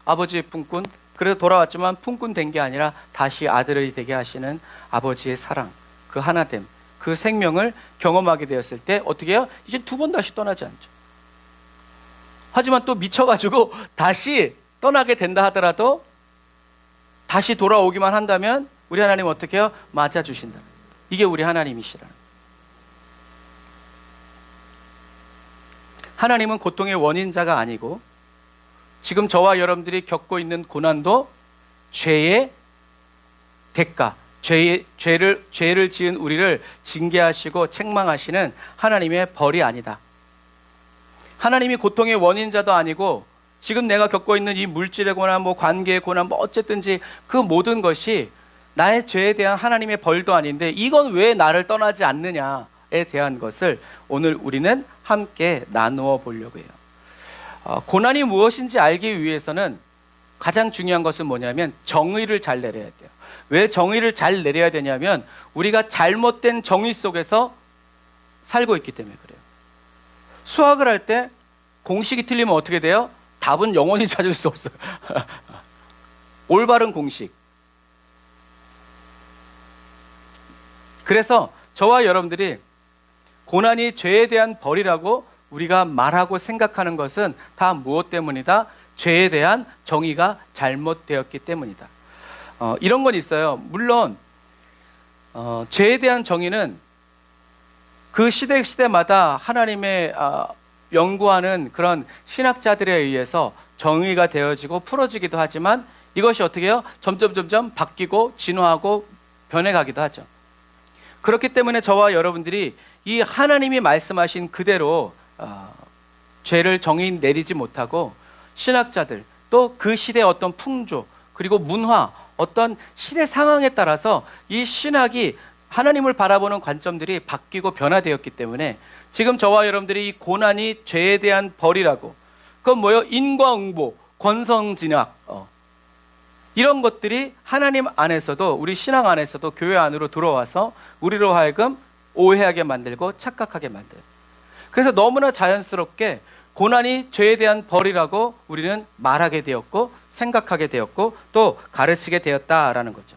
아버지의 품꾼, 그래서 돌아왔지만 품꾼 된 게 아니라 다시 아들이 되게 하시는 아버지의 사랑, 그 하나됨, 그 생명을 경험하게 되었을 때 어떻게 해요? 이제 두 번 다시 떠나지 않죠. 하지만 또 미쳐가지고 다시 떠나게 된다 하더라도 다시 돌아오기만 한다면 우리 하나님 어떻게 해요? 맞아주신다. 이게 우리 하나님이시라는. 하나님은 고통의 원인자가 아니고 지금 저와 여러분들이 겪고 있는 고난도 죄의 대가, 죄를 지은 우리를 징계하시고 책망하시는 하나님의 벌이 아니다. 하나님이 고통의 원인자도 아니고 지금 내가 겪고 있는 이 물질의 고난, 관계의 고난, 어쨌든지 그 모든 것이 나의 죄에 대한 하나님의 벌도 아닌데 이건 왜 나를 떠나지 않느냐에 대한 것을 오늘 우리는 함께 나누어 보려고 해요. 고난이 무엇인지 알기 위해서는 가장 중요한 것은 뭐냐면 정의를 잘 내려야 돼요. 왜 정의를 잘 내려야 되냐면 우리가 잘못된 정의 속에서 살고 있기 때문에 그래요. 수학을 할 때 공식이 틀리면 어떻게 돼요? 답은 영원히 찾을 수 없어요. 올바른 공식. 그래서 저와 여러분들이 고난이 죄에 대한 벌이라고 우리가 말하고 생각하는 것은 다 무엇 때문이다? 죄에 대한 정의가 잘못되었기 때문이다. 이런 건 있어요. 물론 죄에 대한 정의는 그 시대마다 하나님의 연구하는 그런 신학자들에 의해서 정의가 되어지고 풀어지기도 하지만 이것이 어떻게 해요? 점점 바뀌고 진화하고 변해가기도 하죠. 그렇기 때문에 저와 여러분들이 이 하나님이 말씀하신 그대로 죄를 정의 내리지 못하고 신학자들 또 그 시대의 어떤 풍조 그리고 문화 어떤 시대 상황에 따라서 이 신학이 하나님을 바라보는 관점들이 바뀌고 변화되었기 때문에 지금 저와 여러분들이 이 고난이 죄에 대한 벌이라고, 그건 뭐예요? 인과응보, 권성진학 이런 것들이 하나님 안에서도 우리 신앙 안에서도 교회 안으로 들어와서 우리로 하여금 오해하게 만들고 착각하게 만들어요. 그래서 너무나 자연스럽게 고난이 죄에 대한 벌이라고 우리는 말하게 되었고 생각하게 되었고 또 가르치게 되었다라는 거죠.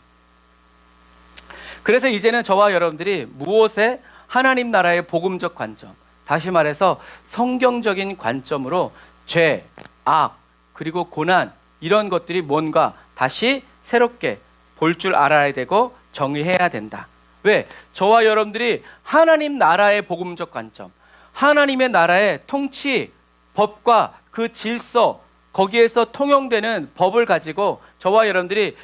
그래서 이제는 저와 여러분들이 무엇에 하나님 나라의 복음적 관점, 다시 말해서 성경적인 관점으로 죄, 악, 그리고 고난 이런 것들이 뭔가 다시 새롭게 볼 줄 알아야 되고 정의해야 된다. 왜? 저와 여러분들이 하나님 나라의 복음적 관점, 하나님의 나라의 통치, 법과 그 질서, 거기에서 통용되는 법을 가지고 저와 여러분들이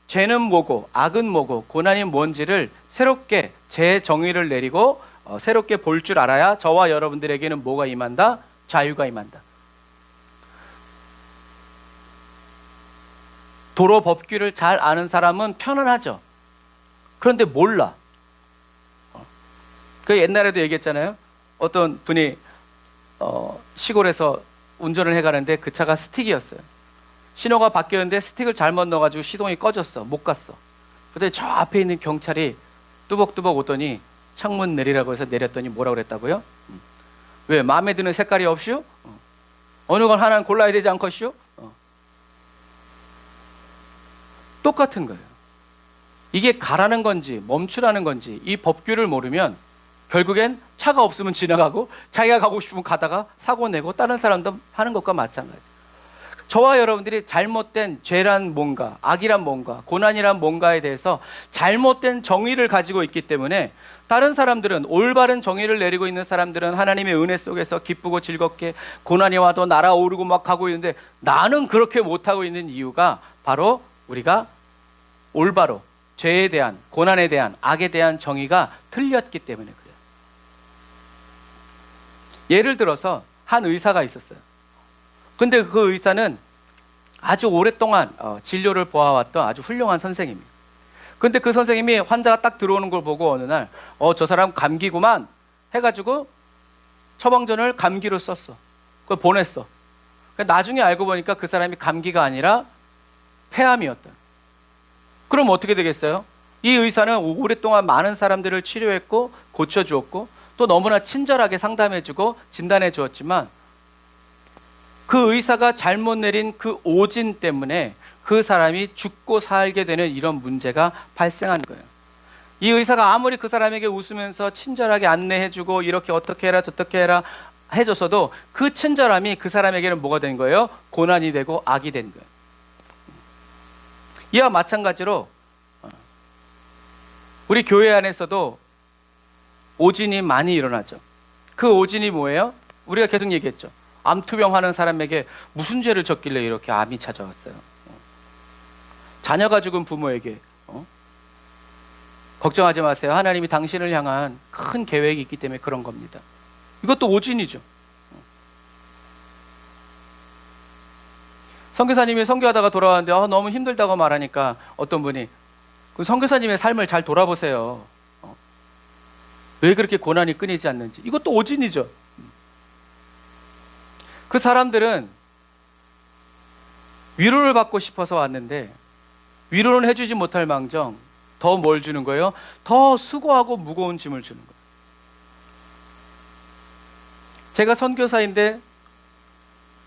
죄는 뭐고 악은 뭐고 고난이 뭔지를 새롭게 재정의를 내리고 새롭게 볼 줄 알아야 저와 여러분들에게는 뭐가 임한다? 자유가 임한다. 도로 법규를 잘 아는 사람은 편안하죠. 그런데 몰라. 그 옛날에도 얘기했잖아요. 어떤 분이 시골에서 운전을 해가는데 그 차가 스틱이었어요. 신호가 바뀌었는데 스틱을 잘못 넣어가지고 시동이 꺼졌어. 못 갔어. 그때 저 앞에 있는 경찰이 뚜벅뚜벅 오더니 창문 내리라고 해서 내렸더니 뭐라고 그랬다고요? 왜? 마음에 드는 색깔이 없슈? 어느 건 하나는 골라야 되지 않겠슈? 똑같은 거예요. 이게 가라는 건지 멈추라는 건지 이 법규를 모르면 결국엔 차가 없으면 지나가고 자기가 가고 싶으면 가다가 사고 내고 다른 사람도 하는 것과 마찬가지. 저와 여러분들이 잘못된 죄란 뭔가, 악이란 뭔가, 고난이란 뭔가에 대해서 잘못된 정의를 가지고 있기 때문에 다른 사람들은, 올바른 정의를 내리고 있는 사람들은 하나님의 은혜 속에서 기쁘고 즐겁게 고난이 와도 날아오르고 막 가고 있는데 나는 그렇게 못하고 있는 이유가 바로 우리가 올바로 죄에 대한, 고난에 대한, 악에 대한 정의가 틀렸기 때문에 그래요. 예를 들어서 한 의사가 있었어요. 근데 그 의사는 아주 오랫동안 진료를 보아왔던 아주 훌륭한 선생님이에요. 근데 그 선생님이 환자가 딱 들어오는 걸 보고 어느 날 저 사람 감기구만 해가지고 처방전을 감기로 썼어. 그걸 보냈어. 나중에 알고 보니까 그 사람이 감기가 아니라 폐암이었다. 그럼 어떻게 되겠어요? 이 의사는 오랫동안 많은 사람들을 치료했고 고쳐주었고 또 너무나 친절하게 상담해주고 진단해 주었지만 그 의사가 잘못 내린 그 오진 때문에 그 사람이 죽고 살게 되는 이런 문제가 발생한 거예요. 이 의사가 아무리 그 사람에게 웃으면서 친절하게 안내해주고 이렇게 어떻게 해라 저렇게 해라 해줬어도 그 친절함이 그 사람에게는 뭐가 된 거예요? 고난이 되고 악이 된 거예요. 이와 마찬가지로 우리 교회 안에서도 오진이 많이 일어나죠. 그 오진이 뭐예요? 우리가 계속 얘기했죠. 암투병 하는 사람에게 무슨 죄를 졌길래 이렇게 암이 찾아왔어요. 자녀가 죽은 부모에게 걱정하지 마세요. 하나님이 당신을 향한 큰 계획이 있기 때문에 그런 겁니다. 이것도 오진이죠. 선교사님이 선교하다가 돌아왔는데 너무 힘들다고 말하니까 어떤 분이 그 선교사님의 삶을 잘 돌아보세요. 왜 그렇게 고난이 끊이지 않는지. 이것도 오진이죠. 그 사람들은 위로를 받고 싶어서 왔는데 위로는 해주지 못할 망정 더 뭘 주는 거예요? 더 수고하고 무거운 짐을 주는 거예요. 제가 선교사인데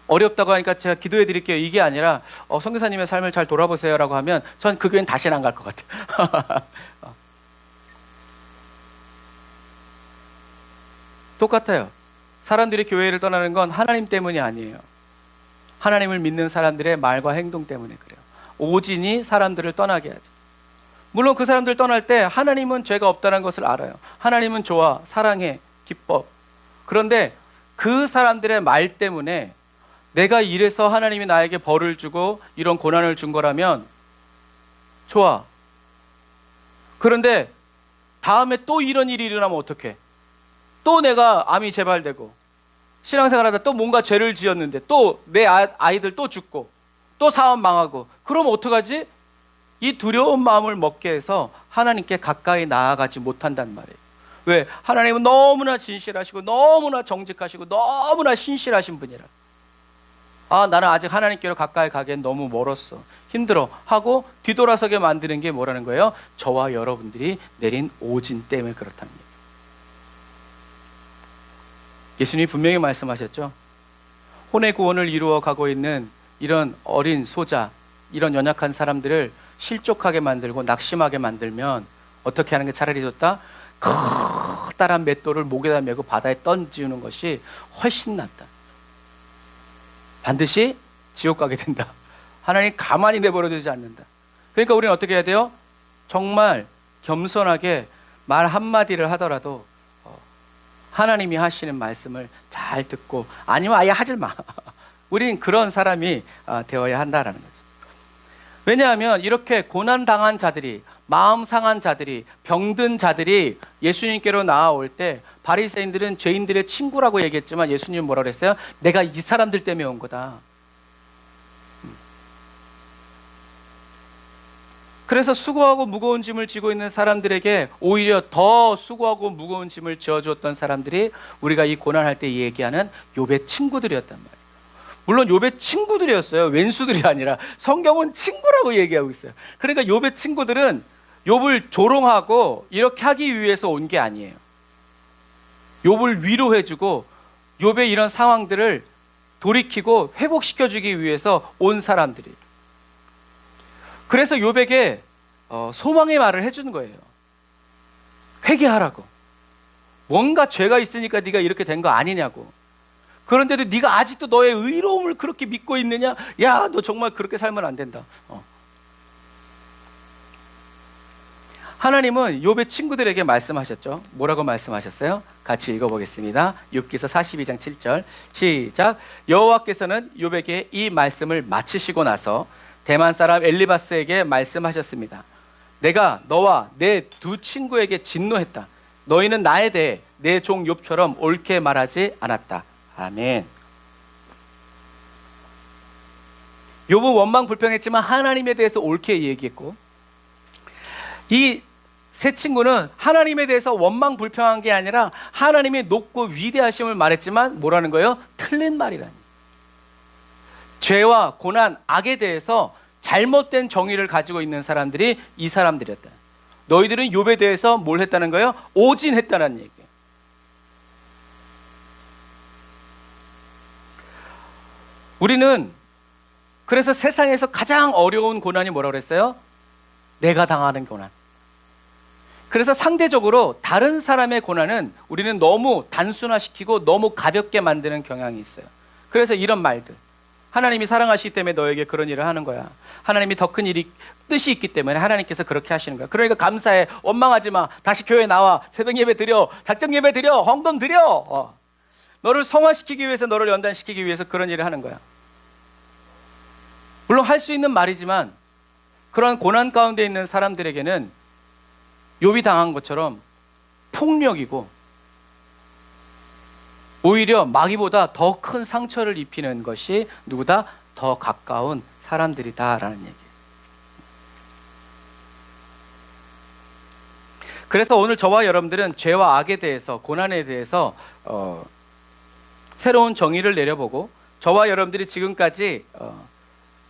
어렵다고 하니까 제가 기도해 드릴게요. 이게 아니라 선교사님의 삶을 잘 돌아보세요 라고 하면 전 그 교회는 다시는 안 갈 것 같아요. 똑같아요. 사람들이 교회를 떠나는 건 하나님 때문이 아니에요. 하나님을 믿는 사람들의 말과 행동 때문에 그래요. 오진이 사람들을 떠나게 하죠. 물론 그 사람들 떠날 때 하나님은 죄가 없다는 것을 알아요. 하나님은 좋아, 사랑해, 기뻐. 그런데 그 사람들의 말 때문에 내가 이래서 하나님이 나에게 벌을 주고 이런 고난을 준 거라면 좋아. 그런데 다음에 또 이런 일이 일어나면 어떡해? 또 내가 암이 재발되고 신앙생활하다 또 뭔가 죄를 지었는데 또 내 아이들 또 죽고 또 사업 망하고 그럼 어떡하지? 이 두려운 마음을 먹게 해서 하나님께 가까이 나아가지 못한단 말이에요. 왜? 하나님은 너무나 진실하시고 너무나 정직하시고 너무나 신실하신 분이라. 나는 아직 하나님께로 가까이 가기엔 너무 멀었어. 힘들어. 하고 뒤돌아서게 만드는 게 뭐라는 거예요? 저와 여러분들이 내린 오진 때문에 그렇다는 얘기예요. 예수님이 분명히 말씀하셨죠. 혼의 구원을 이루어 가고 있는 이런 어린 소자, 이런 연약한 사람들을 실족하게 만들고 낙심하게 만들면 어떻게 하는 게 차라리 좋다? 커다란 맷돌을 목에다 메고 바다에 던지는 것이 훨씬 낫다. 반드시 지옥 가게 된다. 하나님 가만히 내버려 두지 않는다. 그러니까 우리는 어떻게 해야 돼요? 정말 겸손하게 말 한마디를 하더라도 하나님이 하시는 말씀을 잘 듣고 아니면 아예 하질 마. 우리는 그런 사람이 되어야 한다라는 거죠. 왜냐하면 이렇게 고난당한 자들이, 마음 상한 자들이, 병든 자들이 예수님께로 나아올 때 바리새인들은 죄인들의 친구라고 얘기했지만 예수님은 뭐라고 그랬어요? 내가 이 사람들 때문에 온 거다. 그래서 수고하고 무거운 짐을 지고 있는 사람들에게 오히려 더 수고하고 무거운 짐을 지어주었던 사람들이 우리가 이 고난할 때 얘기하는 욥의 친구들이었단 말이에요. 물론 욥의 친구들이었어요. 왼수들이 아니라 성경은 친구라고 얘기하고 있어요. 그러니까 욥의 친구들은 욥을 조롱하고 이렇게 하기 위해서 온 게 아니에요. 욥을 위로해주고 욥의 이런 상황들을 돌이키고 회복시켜주기 위해서 온 사람들이. 그래서 욥에게 소망의 말을 해주는 거예요. 회개하라고. 뭔가 죄가 있으니까 네가 이렇게 된 거 아니냐고. 그런데도 네가 아직도 너의 의로움을 그렇게 믿고 있느냐? 야, 너 정말 그렇게 살면 안 된다. 하나님은 욥의 친구들에게 말씀하셨죠. 뭐라고 말씀하셨어요? 같이 읽어보겠습니다. 욥기서 42장 7절 시작. 여호와께서는 욥에게 이 말씀을 마치시고 나서 대만 사람 엘리바스에게 말씀하셨습니다. 내가 너와 내 두 친구에게 진노했다. 너희는 나에 대해 내 종 욥처럼 옳게 말하지 않았다. 아멘. 욥은 원망불평했지만 하나님에 대해서 옳게 얘기했고, 이 세 친구는 하나님에 대해서 원망불평한 게 아니라 하나님의 높고 위대하심을 말했지만 뭐라는 거예요? 틀린 말이라니. 죄와 고난, 악에 대해서 잘못된 정의를 가지고 있는 사람들이 이 사람들이었다. 너희들은 욥에 대해서 뭘 했다는 거예요? 오진했다는 얘기예요. 우리는 그래서 세상에서 가장 어려운 고난이 뭐라고 그랬어요? 내가 당하는 고난. 그래서 상대적으로 다른 사람의 고난은 우리는 너무 단순화시키고 너무 가볍게 만드는 경향이 있어요. 그래서 이런 말들, 하나님이 사랑하시기 때문에 너에게 그런 일을 하는 거야. 하나님이 더 큰 뜻이 있기 때문에 하나님께서 그렇게 하시는 거야. 그러니까 감사해, 원망하지 마, 다시 교회 나와, 새벽 예배 드려, 작정 예배 드려, 헌금 드려. 너를 성화시키기 위해서, 너를 연단시키기 위해서 그런 일을 하는 거야. 물론 할 수 있는 말이지만 그런 고난 가운데 있는 사람들에게는 욥이 당한 것처럼 폭력이고 오히려 마귀보다 더 큰 상처를 입히는 것이 누구다? 더 가까운 사람들이다라는 얘기예요. 그래서 오늘 저와 여러분들은 죄와 악에 대해서, 고난에 대해서 새로운 정의를 내려보고, 저와 여러분들이 지금까지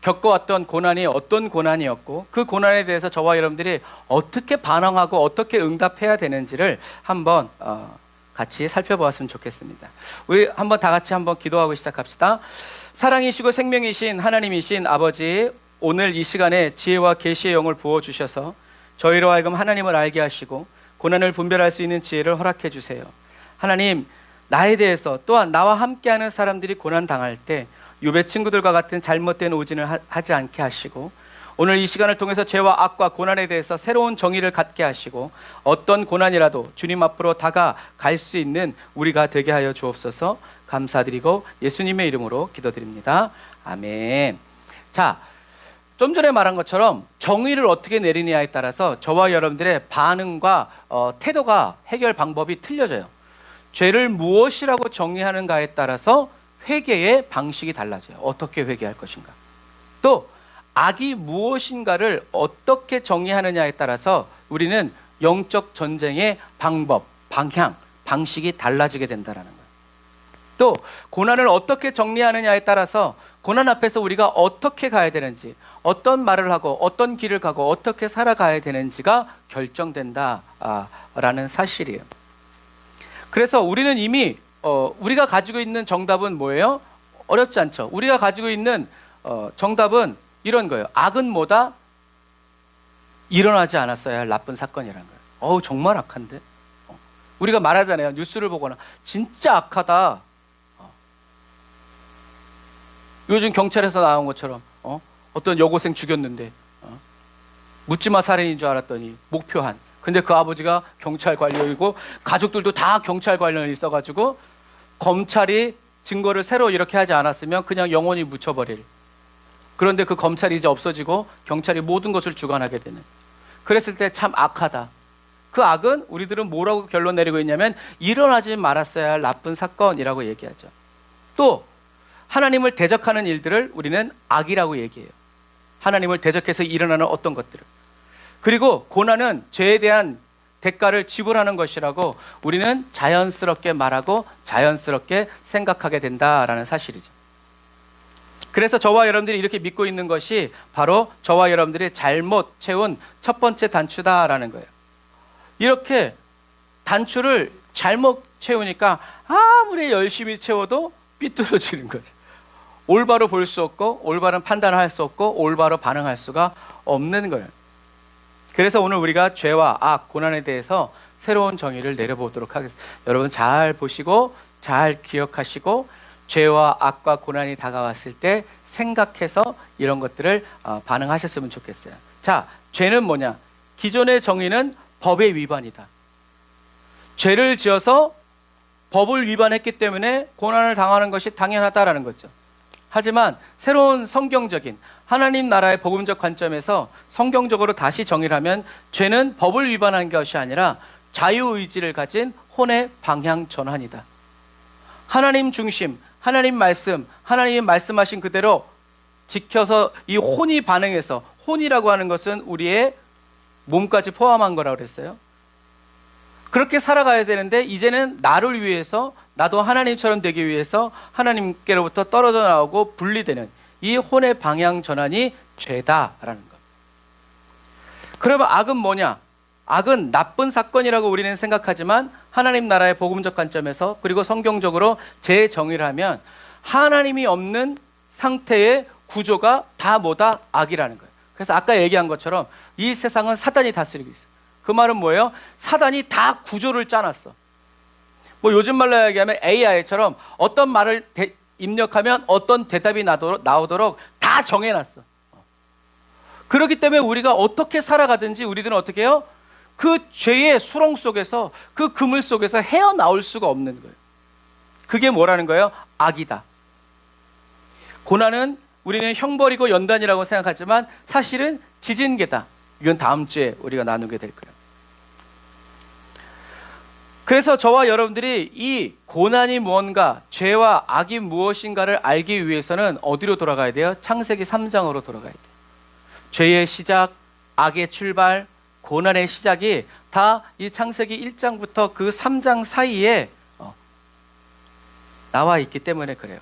겪어왔던 고난이 어떤 고난이었고 그 고난에 대해서 저와 여러분들이 어떻게 반응하고 어떻게 응답해야 되는지를 한번 같이 살펴보았으면 좋겠습니다. 우리 한번 다 같이 한번 기도하고 시작합시다. 사랑이시고 생명이신 하나님이신 아버지, 오늘 이 시간에 지혜와 계시의 영을 부어주셔서 저희로 하여금 하나님을 알게 하시고 고난을 분별할 수 있는 지혜를 허락해 주세요. 하나님, 나에 대해서 또한 나와 함께하는 사람들이 고난 당할 때 욥의 친구들과 같은 잘못된 오진을 하지 않게 하시고, 오늘 이 시간을 통해서 죄와 악과 고난에 대해서 새로운 정의를 갖게 하시고 어떤 고난이라도 주님 앞으로 다가갈 수 있는 우리가 되게 하여 주옵소서. 감사드리고 예수님의 이름으로 기도드립니다. 아멘. 자, 좀 전에 말한 것처럼 정의를 어떻게 내리느냐에 따라서 저와 여러분들의 반응과 태도가, 해결 방법이 틀려져요. 죄를 무엇이라고 정의하는가에 따라서 회개의 방식이 달라져요. 어떻게 회개할 것인가. 또 악이 무엇인가를 어떻게 정의하느냐에 따라서 우리는 영적 전쟁의 방법, 방향, 방식이 달라지게 된다는 거예요. 또 고난을 어떻게 정리하느냐에 따라서 고난 앞에서 우리가 어떻게 가야 되는지, 어떤 말을 하고 어떤 길을 가고 어떻게 살아가야 되는지가 결정된다라는 사실이에요. 그래서 우리는 이미 우리가 가지고 있는 정답은 뭐예요? 어렵지 않죠. 우리가 가지고 있는 정답은 이런 거예요. 악은 뭐다? 일어나지 않았어야 할 나쁜 사건이라는 거예요. 정말 악한데? 우리가 말하잖아요. 뉴스를 보거나 진짜 악하다. 요즘 경찰에서 나온 것처럼 어떤 여고생 죽였는데 묻지마 살인인 줄 알았더니 목표한. 근데 그 아버지가 경찰 관련이고 가족들도 다 경찰 관련이 있어가지고 검찰이 증거를 새로 이렇게 하지 않았으면 그냥 영원히 묻혀버릴. 그런데 그 검찰이 이제 없어지고 경찰이 모든 것을 주관하게 되는. 그랬을 때 참 악하다. 그 악은 우리들은 뭐라고 결론 내리고 있냐면 일어나지 말았어야 할 나쁜 사건이라고 얘기하죠. 또 하나님을 대적하는 일들을 우리는 악이라고 얘기해요. 하나님을 대적해서 일어나는 어떤 것들을. 그리고 고난은 죄에 대한 대가를 지불하는 것이라고 우리는 자연스럽게 말하고 자연스럽게 생각하게 된다라는 사실이죠. 그래서 저와 여러분들이 이렇게 믿고 있는 것이 바로 저와 여러분들이 잘못 채운 첫 번째 단추다라는 거예요. 이렇게 단추를 잘못 채우니까 아무리 열심히 채워도 삐뚤어지는 거죠. 올바로 볼 수 없고 올바른 판단을 할 수 없고 올바로 반응할 수가 없는 거예요. 그래서 오늘 우리가 죄와 악, 고난에 대해서 새로운 정의를 내려보도록 하겠습니다. 여러분 잘 보시고 잘 기억하시고 죄와 악과 고난이 다가왔을 때 생각해서 이런 것들을 반응하셨으면 좋겠어요. 자, 죄는 뭐냐? 기존의 정의는 법의 위반이다. 죄를 지어서 법을 위반했기 때문에 고난을 당하는 것이 당연하다라는 거죠. 하지만 새로운 성경적인 하나님 나라의 복음적 관점에서 성경적으로 다시 정의를 하면 죄는 법을 위반한 것이 아니라 자유의지를 가진 혼의 방향 전환이다. 하나님 중심, 하나님 말씀, 하나님이 말씀하신 그대로 지켜서 이 혼이 반응해서, 혼이라고 하는 것은 우리의 몸까지 포함한 거라고 그랬어요. 그렇게 살아가야 되는데 이제는 나를 위해서, 나도 하나님처럼 되기 위해서 하나님께로부터 떨어져 나오고 분리되는 이 혼의 방향 전환이 죄다라는 것. 그러면 악은 뭐냐? 악은 나쁜 사건이라고 우리는 생각하지만 하나님 나라의 복음적 관점에서 그리고 성경적으로 재정의를 하면 하나님이 없는 상태의 구조가 다 뭐다? 악이라는 거예요. 그래서 아까 얘기한 것처럼 이 세상은 사단이 다스리고 있어요. 그 말은 뭐예요? 사단이 다 구조를 짜놨어. 뭐 요즘 말로 얘기하면 AI처럼 어떤 말을 입력하면 어떤 대답이 나오도록 다 정해놨어. 그렇기 때문에 우리가 어떻게 살아가든지 우리들은 어떻게 해요? 그 죄의 수렁 속에서 그 그물 속에서 헤어나올 수가 없는 거예요. 그게 뭐라는 거예요? 악이다. 고난은 우리는 형벌이고 연단이라고 생각하지만 사실은 지진계다. 이건 다음 주에 우리가 나누게 될 거예요. 그래서 저와 여러분들이 이 고난이 무언가, 죄와 악이 무엇인가를 알기 위해서는 어디로 돌아가야 돼요? 창세기 3장으로 돌아가야 돼요. 죄의 시작, 악의 출발, 고난의 시작이 다 이 창세기 1장부터 그 3장 사이에 나와 있기 때문에 그래요.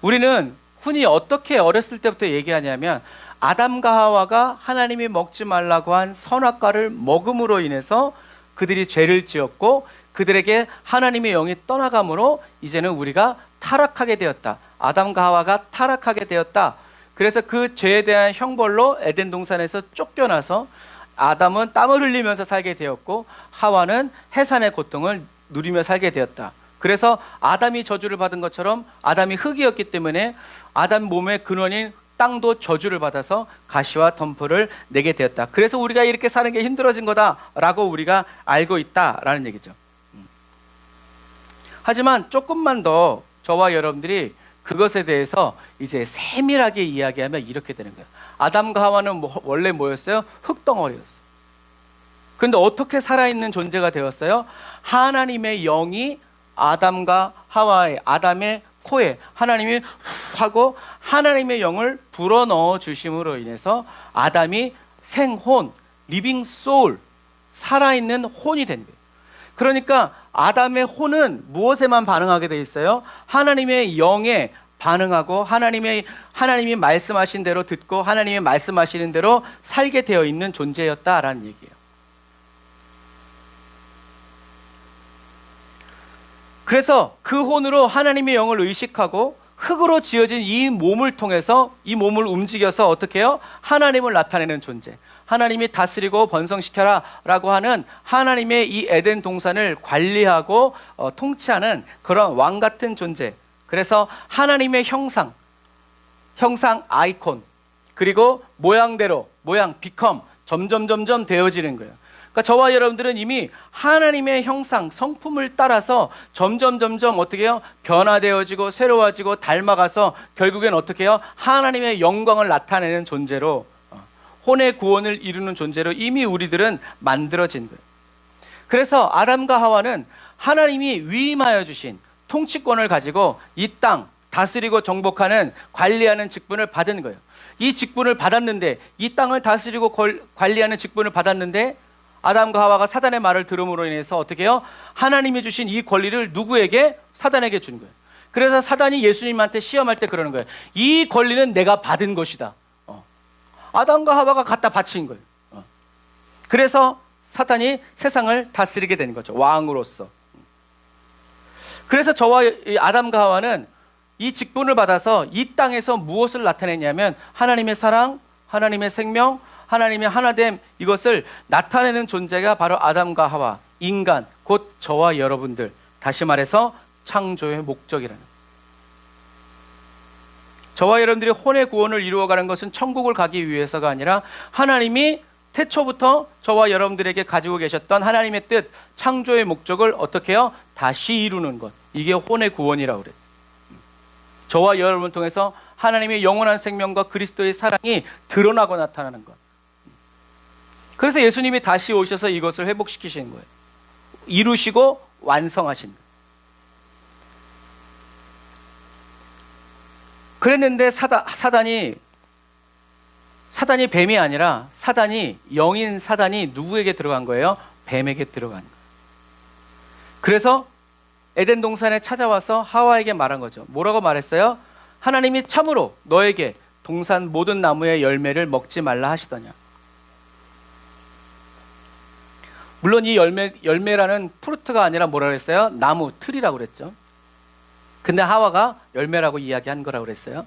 우리는 흔히 어떻게 어렸을 때부터 얘기하냐면 아담과 하와가 하나님이 먹지 말라고 한 선악과를 먹음으로 인해서 그들이 죄를 지었고 그들에게 하나님의 영이 떠나감으로 이제는 우리가 타락하게 되었다. 아담과 하와가 타락하게 되었다. 그래서 그 죄에 대한 형벌로 에덴 동산에서 쫓겨나서 아담은 땀을 흘리면서 살게 되었고 하와는 해산의 고통을 누리며 살게 되었다. 그래서 아담이 저주를 받은 것처럼 아담이 흙이었기 때문에 아담 몸의 근원인 땅도 저주를 받아서 가시와 덤불을 내게 되었다. 그래서 우리가 이렇게 사는 게 힘들어진 거다라고 우리가 알고 있다라는 얘기죠. 하지만 조금만 더 저와 여러분들이 그것에 대해서 이제 세밀하게 이야기하면 이렇게 되는 거예요. 아담과 하와는 원래 뭐였어요? 흙덩어리였어요. 그런데 어떻게 살아있는 존재가 되었어요? 하나님의 영이 아담과 하와의 아담의 코에 하나님이 하고 하나님의 영을 불어넣어 주심으로 인해서 아담이 생혼, 리빙 소울, 살아있는 혼이 된 거예요. 그러니까 아담의 혼은 무엇에만 반응하게 돼 있어요? 하나님의 영에 반응하고 하나님이 말씀하신 대로 듣고 하나님이 말씀하시는 대로 살게 되어 있는 존재였다라는 얘기예요. 그래서 그 혼으로 하나님의 영을 의식하고 흙으로 지어진 이 몸을 통해서 이 몸을 움직여서 어떻게 해요? 하나님을 나타내는 존재. 하나님이 다스리고 번성시켜라 라고 하는 하나님의 이 에덴 동산을 관리하고 통치하는 그런 왕 같은 존재. 그래서 하나님의 형상 아이콘, 그리고 모양대로 become 점점 되어지는 거예요. 그러니까 저와 여러분들은 이미 하나님의 형상, 성품을 따라서 점점 어떻게 해요? 변화되어지고 새로워지고 닮아가서 결국엔 어떻게 해요? 하나님의 영광을 나타내는 존재로, 혼의 구원을 이루는 존재로 이미 우리들은 만들어진 거예요. 그래서 아담과 하와는 하나님이 위임하여 주신 통치권을 가지고 이 땅 다스리고 정복하는 관리하는 직분을 받은 거예요. 이 직분을 받았는데, 이 땅을 다스리고 관리하는 직분을 받았는데 아담과 하와가 사단의 말을 들음으로 인해서 어떻게 해요? 하나님이 주신 이 권리를 누구에게? 사단에게 준 거예요. 그래서 사단이 예수님한테 시험할 때 그러는 거예요. 이 권리는 내가 받은 것이다. 아담과 하와가 갖다 바친 거예요. 그래서 사탄이 세상을 다스리게 된 거죠. 왕으로서. 그래서 저와 아담과 하와는 이 직분을 받아서 이 땅에서 무엇을 나타내냐면 하나님의 사랑, 하나님의 생명, 하나님의 하나됨, 이것을 나타내는 존재가 바로 아담과 하와, 인간, 곧 저와 여러분들, 다시 말해서 창조의 목적이라는 거예요. 저와 여러분들이 혼의 구원을 이루어가는 것은 천국을 가기 위해서가 아니라 하나님이 태초부터 저와 여러분들에게 가지고 계셨던 하나님의 뜻, 창조의 목적을 어떻게 해요? 다시 이루는 것. 이게 혼의 구원이라고 그랬어요. 저와 여러분을 통해서 하나님의 영원한 생명과 그리스도의 사랑이 드러나고 나타나는 것. 그래서 예수님이 다시 오셔서 이것을 회복시키시는 거예요. 이루시고 완성하신 거예요. 그랬는데 사단이 뱀이 아니라 영인 사단이 누구에게 들어간 거예요? 뱀에게 들어간 거예요. 그래서 에덴 동산에 찾아와서 하와에게 말한 거죠. 뭐라고 말했어요? 하나님이 참으로 너에게 동산 모든 나무의 열매를 먹지 말라 하시더냐. 물론 이 열매라는 프루트가 아니라 뭐라 그랬어요? 나무, 틀이라고 그랬죠. 근데 하와가 열매라고 이야기한 거라고 그랬어요.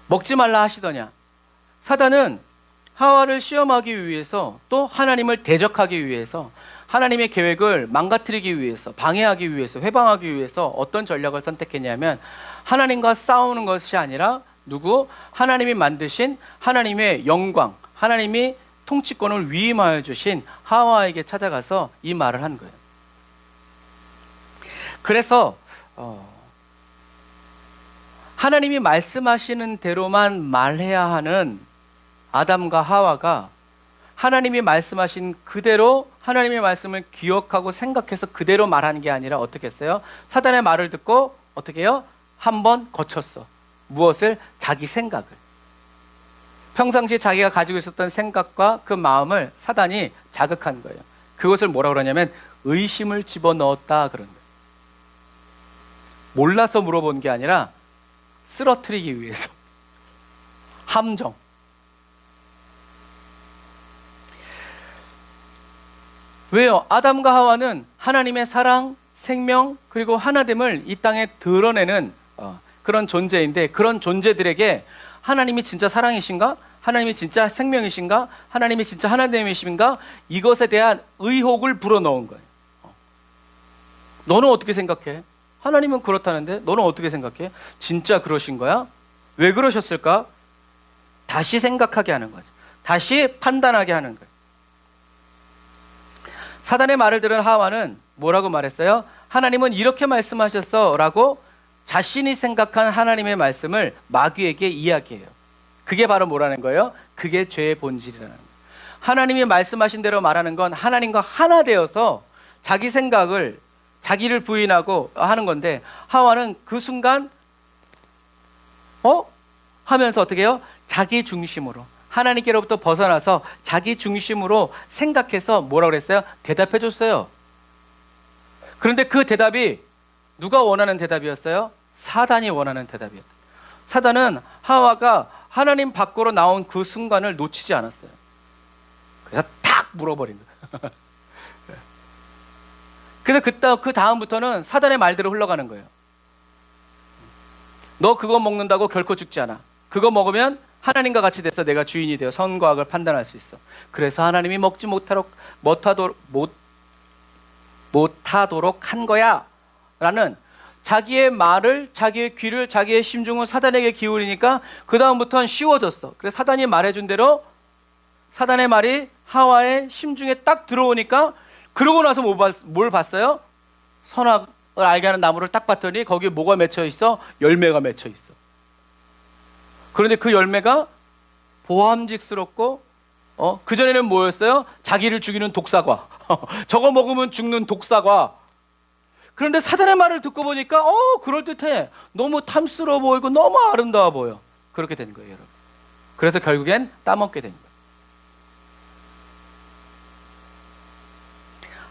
먹지 말라 하시더냐. 사단은 하와를 시험하기 위해서, 또 하나님을 대적하기 위해서, 하나님의 계획을 망가뜨리기 위해서, 방해하기 위해서, 회방하기 위해서 어떤 전략을 선택했냐면, 하나님과 싸우는 것이 아니라 하나님이 만드신 하나님의 영광, 하나님이 통치권을 위임하여 주신 하와에게 찾아가서 이 말을 한 거예요. 그래서 하나님이 말씀하시는 대로만 말해야 하는 아담과 하와가 하나님이 말씀하신 그대로 하나님의 말씀을 기억하고 생각해서 그대로 말하는 게 아니라 어떻게 했어요? 사단의 말을 듣고 어떻게 해요? 한번 거쳤어. 무엇을? 자기 생각을. 평상시 자기가 가지고 있었던 생각과 그 마음을 사단이 자극한 거예요. 그것을 뭐라고 그러냐면 의심을 집어넣었다 그런 거예요. 몰라서 물어본 게 아니라 쓰러뜨리기 위해서. 함정. 왜요? 아담과 하와는 하나님의 사랑, 생명, 그리고 하나됨을 이 땅에 드러내는 그런 존재인데, 그런 존재들에게 하나님이 진짜 사랑이신가? 하나님이 진짜 생명이신가? 하나님이 진짜 하나님이신가? 이것에 대한 의혹을 불어넣은 거예요. 너는 어떻게 생각해? 하나님은 그렇다는데 너는 어떻게 생각해? 진짜 그러신 거야? 왜 그러셨을까? 다시 생각하게 하는 거죠. 다시 판단하게 하는 거예요. 사단의 말을 들은 하와는 뭐라고 말했어요? 하나님은 이렇게 말씀하셨어 라고 자신이 생각한 하나님의 말씀을 마귀에게 이야기해요. 그게 바로 뭐라는 거예요? 그게 죄의 본질이라는 거예요. 하나님이 말씀하신 대로 말하는 건 하나님과 하나 되어서 자기 생각을, 자기를 부인하고 하는 건데, 하와는 그 순간 하면서 어떻게 해요? 자기 중심으로, 하나님께로부터 벗어나서 자기 중심으로 생각해서 뭐라고 그랬어요? 대답해 줬어요. 그런데 그 대답이 누가 원하는 대답이었어요? 사단이 원하는 대답이었다. 사단은 하와가 하나님 밖으로 나온 그 순간을 놓치지 않았어요. 그래서 탁 물어버린 거예요. 그래서 그 다음부터는 사단의 말대로 흘러가는 거예요. 너 그거 먹는다고 결코 죽지 않아. 그거 먹으면 하나님과 같이 돼서 내가 주인이 되어 선과 악을 판단할 수 있어. 그래서 하나님이 먹지 못하도록 한 거야 라는 자기의 말을, 자기의 귀를, 자기의 심중을 사단에게 기울이니까 그 다음부터는 쉬워졌어. 그래서 사단이 말해준 대로 사단의 말이 하와의 심중에 딱 들어오니까, 그러고 나서 뭘 봤어요? 선악을 알게 하는 나무를 딱 봤더니 거기에 뭐가 맺혀 있어? 열매가 맺혀 있어. 그런데 그 열매가 보암직스럽고 그전에는 뭐였어요? 자기를 죽이는 독사과. 저거 먹으면 죽는 독사과. 그런데 사단의 말을 듣고 보니까 그럴듯해. 너무 탐스러워 보이고 너무 아름다워 보여. 그렇게 된 거예요, 여러분. 그래서 결국엔 따먹게 된 거예요.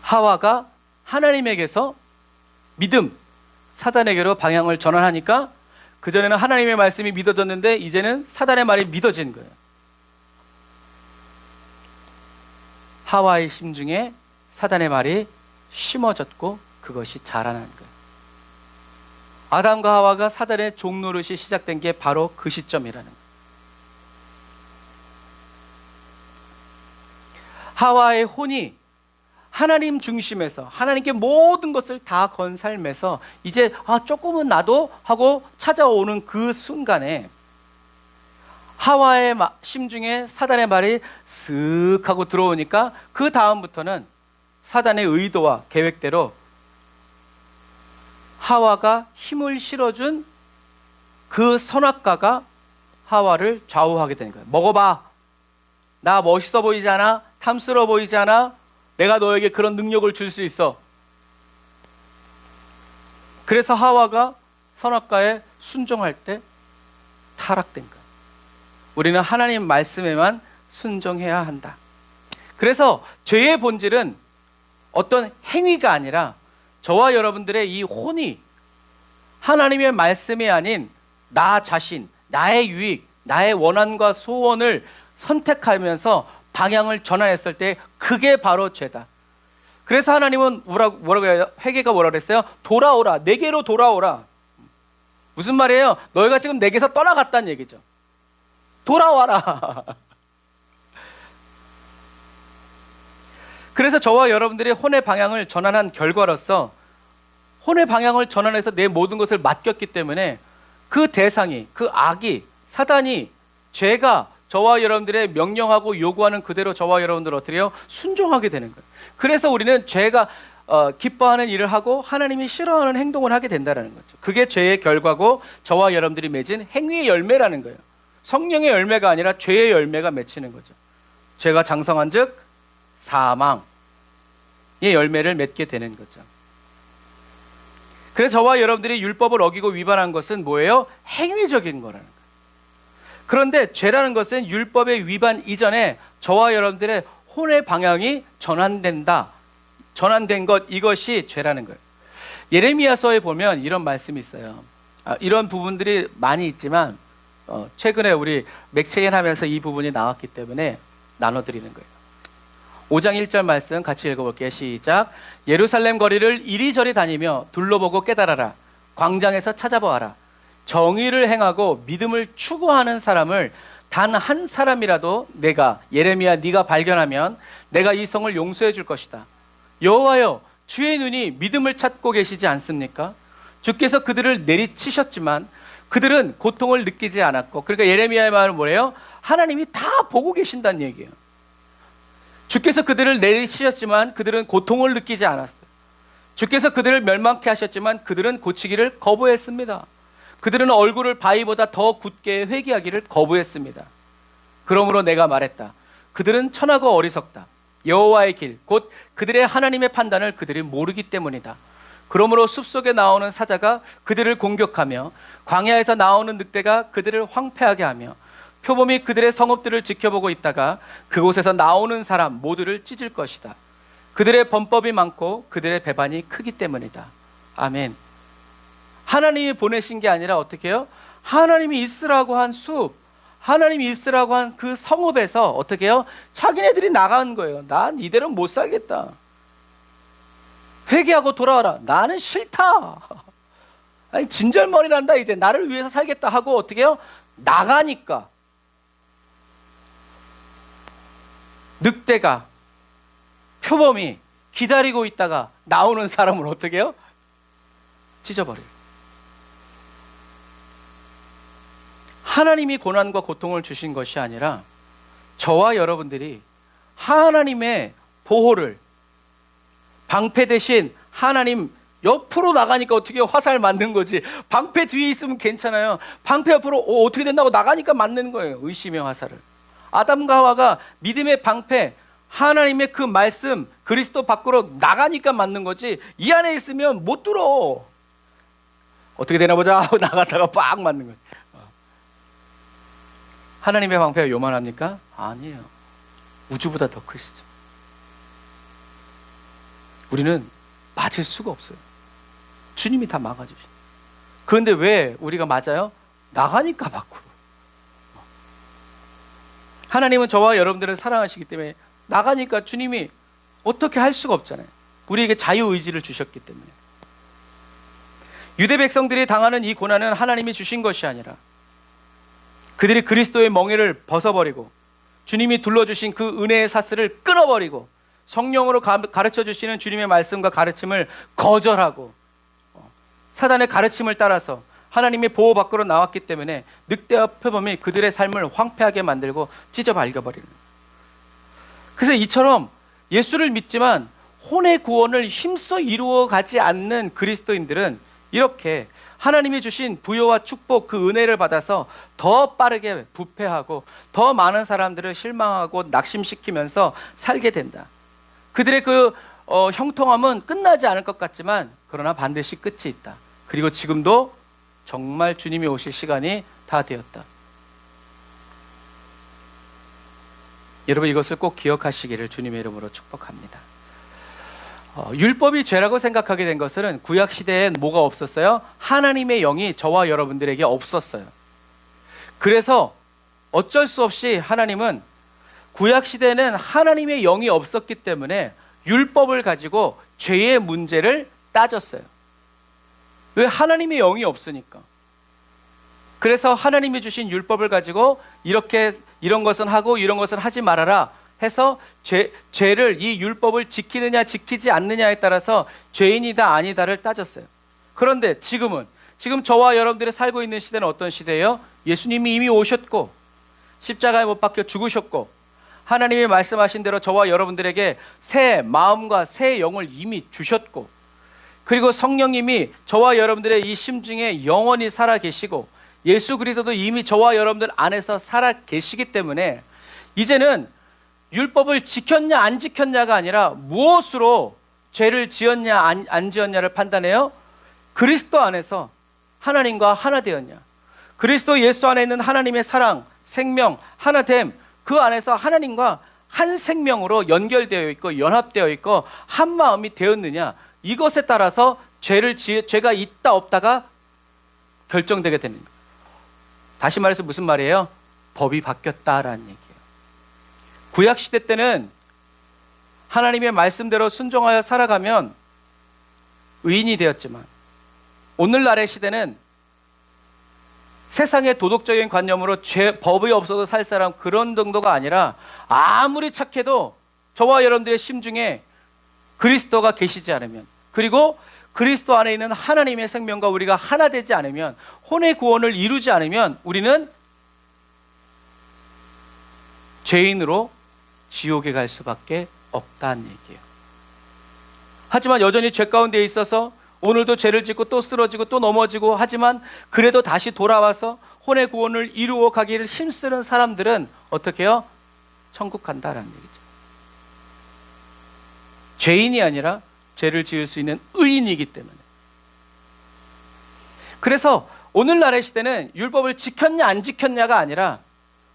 하와가 하나님에게서 믿음, 사단에게로 방향을 전환하니까 그전에는 하나님의 말씀이 믿어졌는데 이제는 사단의 말이 믿어진 거예요. 하와의 심중에 사단의 말이 심어졌고 그것이 자라난 거예요. 아담과 하와가 사단의 종노릇이 시작된 게 바로 그 시점이라는 거예요. 하와의 혼이 하나님 중심에서 하나님께 모든 것을 다 건 삶에서 이제 조금은 나도 하고 찾아오는 그 순간에 하와의 심중에 사단의 말이 쓱 하고 들어오니까 그 다음부터는 사단의 의도와 계획대로 하와가 힘을 실어준 그 선악과가 하와를 좌우하게 되는 거예요. 먹어봐. 나 멋있어 보이지 않아? 탐스러워 보이지 않아? 내가 너에게 그런 능력을 줄 수 있어. 그래서 하와가 선악과에 순종할 때 타락된 거예요. 우리는 하나님 말씀에만 순종해야 한다. 그래서 죄의 본질은 어떤 행위가 아니라 저와 여러분들의 이 혼이 하나님의 말씀이 아닌 나 자신, 나의 유익, 나의 원한과 소원을 선택하면서 방향을 전환했을 때 그게 바로 죄다. 그래서 하나님은 뭐라고 해요? 회개가 뭐라 그랬어요? 돌아오라. 내게로 돌아오라. 무슨 말이에요? 너희가 지금 내게서 떠나갔다는 얘기죠. 돌아와라. 그래서 저와 여러분들이 혼의 방향을 전환한 결과로서 혼의 방향을 전환해서 내 모든 것을 맡겼기 때문에 그 대상이, 그 악이, 사단이, 죄가 저와 여러분들의 명령하고 요구하는 그대로 저와 여러분들 어떻게 해요? 순종하게 되는 거예요. 그래서 우리는 죄가 기뻐하는 일을 하고 하나님이 싫어하는 행동을 하게 된다는 거죠. 그게 죄의 결과고 저와 여러분들이 맺은 행위의 열매라는 거예요. 성령의 열매가 아니라 죄의 열매가 맺히는 거죠. 죄가 장성한 즉 사망의 열매를 맺게 되는 거죠. 그래서 저와 여러분들이 율법을 어기고 위반한 것은 뭐예요? 행위적인 거라는 거예요. 그런데 죄라는 것은 율법의 위반 이전에 저와 여러분들의 혼의 방향이 전환된 것, 이것이 죄라는 거예요. 예레미야서에 보면 이런 말씀이 있어요. 이런 부분들이 많이 있지만 최근에 우리 맥체인 하면서 이 부분이 나왔기 때문에 나눠드리는 거예요. 5장 1절 말씀 같이 읽어볼게요. 시작. 예루살렘 거리를 이리저리 다니며 둘러보고 깨달아라. 광장에서 찾아보아라. 정의를 행하고 믿음을 추구하는 사람을 단 한 사람이라도 내가, 예레미야, 네가 발견하면 내가 이 성을 용서해 줄 것이다. 여호와여, 주의 눈이 믿음을 찾고 계시지 않습니까? 주께서 그들을 내리치셨지만 그들은 고통을 느끼지 않았고, 그러니까 예레미야의 말은 뭐래요? 하나님이 다 보고 계신다는 얘기예요. 주께서 그들을 내리치셨지만 그들은 고통을 느끼지 않았어요. 주께서 그들을 멸망케 하셨지만 그들은 고치기를 거부했습니다. 그들은 얼굴을 바위보다 더 굳게 회개하기를 거부했습니다. 그러므로 내가 말했다. 그들은 천하고 어리석다. 여호와의 길, 곧 그들의 하나님의 판단을 그들이 모르기 때문이다. 그러므로 숲속에 나오는 사자가 그들을 공격하며 광야에서 나오는 늑대가 그들을 황폐하게 하며 표범이 그들의 성읍들을 지켜보고 있다가 그곳에서 나오는 사람 모두를 찢을 것이다. 그들의 범법이 많고 그들의 배반이 크기 때문이다. 아멘. 하나님이 보내신 게 아니라 어떻게 해요? 하나님이 있으라고 한 숲, 하나님이 있으라고 한 그 성읍에서 어떻게 해요? 자기네들이 나간 거예요. 난 이대로 못 살겠다. 회개하고 돌아와라. 나는 싫다. 아니 진절머리 난다. 이제 나를 위해서 살겠다 하고 어떻게 해요? 나가니까 늑대가, 표범이 기다리고 있다가 나오는 사람을 어떻게 해요? 찢어버려요. 하나님이 고난과 고통을 주신 것이 아니라 저와 여러분들이 하나님의 보호를, 방패 대신 하나님 옆으로 나가니까 어떻게 화살 맞는 거지. 방패 뒤에 있으면 괜찮아요. 방패 옆으로 어떻게 된다고 나가니까 맞는 거예요. 의심의 화살을. 아담과 하와가 믿음의 방패, 하나님의 그 말씀, 그리스도 밖으로 나가니까 맞는 거지. 이 안에 있으면 못 들어. 어떻게 되나 보자 하고 나갔다가 빡 맞는 거예요. 하나님의 방패가 요만합니까? 아니에요. 우주보다 더 크시죠. 우리는 맞을 수가 없어요. 주님이 다 막아주시죠. 그런데 왜 우리가 맞아요? 나가니까 밖으로. 하나님은 저와 여러분들을 사랑하시기 때문에 나가니까 주님이 어떻게 할 수가 없잖아요. 우리에게 자유의지를 주셨기 때문에. 유대 백성들이 당하는 이 고난은 하나님이 주신 것이 아니라 그들이 그리스도의 멍에를 벗어버리고 주님이 둘러주신 그 은혜의 사슬을 끊어버리고 성령으로 가르쳐 주시는 주님의 말씀과 가르침을 거절하고 사단의 가르침을 따라서 하나님의 보호 밖으로 나왔기 때문에 늑대와 표범이 그들의 삶을 황폐하게 만들고 찢어 발겨버리는 거예요. 그래서 이처럼 예수를 믿지만 혼의 구원을 힘써 이루어 가지 않는 그리스도인들은 이렇게 하나님이 주신 부요와 축복, 그 은혜를 받아서 더 빠르게 부패하고 더 많은 사람들을 실망하고 낙심시키면서 살게 된다. 그들의 그 형통함은 끝나지 않을 것 같지만 그러나 반드시 끝이 있다. 그리고 지금도 정말 주님이 오실 시간이 다 되었다. 여러분 이것을 꼭 기억하시기를 주님의 이름으로 축복합니다. 율법이 죄라고 생각하게 된 것은 구약 시대엔 뭐가 없었어요? 하나님의 영이 저와 여러분들에게 없었어요. 그래서 어쩔 수 없이 하나님은 구약 시대에는 하나님의 영이 없었기 때문에 율법을 가지고 죄의 문제를 따졌어요. 왜? 하나님의 영이 없으니까. 그래서 하나님이 주신 율법을 가지고 이런 것은 하고 이런 것은 하지 말아라 해서 죄를, 이 율법을 지키느냐 지키지 않느냐에 따라서 죄인이다 아니다를 따졌어요. 그런데 지금 저와 여러분들이 살고 있는 시대는 어떤 시대예요? 예수님이 이미 오셨고 십자가에 못 박혀 죽으셨고 하나님이 말씀하신 대로 저와 여러분들에게 새 마음과 새 영을 이미 주셨고, 그리고 성령님이 저와 여러분들의 이 심중에 영원히 살아 계시고 예수 그리스도도 이미 저와 여러분들 안에서 살아 계시기 때문에 이제는 율법을 지켰냐 안 지켰냐가 아니라 무엇으로 죄를 지었냐 안 지었냐를 판단해요. 그리스도 안에서 하나님과 하나 되었냐, 그리스도 예수 안에 있는 하나님의 사랑, 생명, 하나됨, 그 안에서 하나님과 한 생명으로 연결되어 있고 연합되어 있고 한 마음이 되었느냐, 이것에 따라서 죄가 있다 없다가 결정되게 되는 거예요. 다시 말해서 무슨 말이에요? 법이 바뀌었다라는 얘기예요. 구약시대 때는 하나님의 말씀대로 순종하여 살아가면 의인이 되었지만, 오늘날의 시대는 세상의 도덕적인 관념으로 법이 없어도 살 사람, 그런 정도가 아니라 아무리 착해도 저와 여러분들의 심중에 그리스도가 계시지 않으면, 그리고 그리스도 안에 있는 하나님의 생명과 우리가 하나 되지 않으면, 혼의 구원을 이루지 않으면 우리는 죄인으로 지옥에 갈 수밖에 없다는 얘기예요. 하지만 여전히 죄 가운데 있어서 오늘도 죄를 짓고 또 쓰러지고 또 넘어지고 하지만 그래도 다시 돌아와서 혼의 구원을 이루어 가기를 힘쓰는 사람들은 어떻게 해요? 천국 간다라는 얘기죠. 죄인이 아니라 죄를 지을 수 있는 의인이기 때문에. 그래서 오늘날의 시대는 율법을 지켰냐 안 지켰냐가 아니라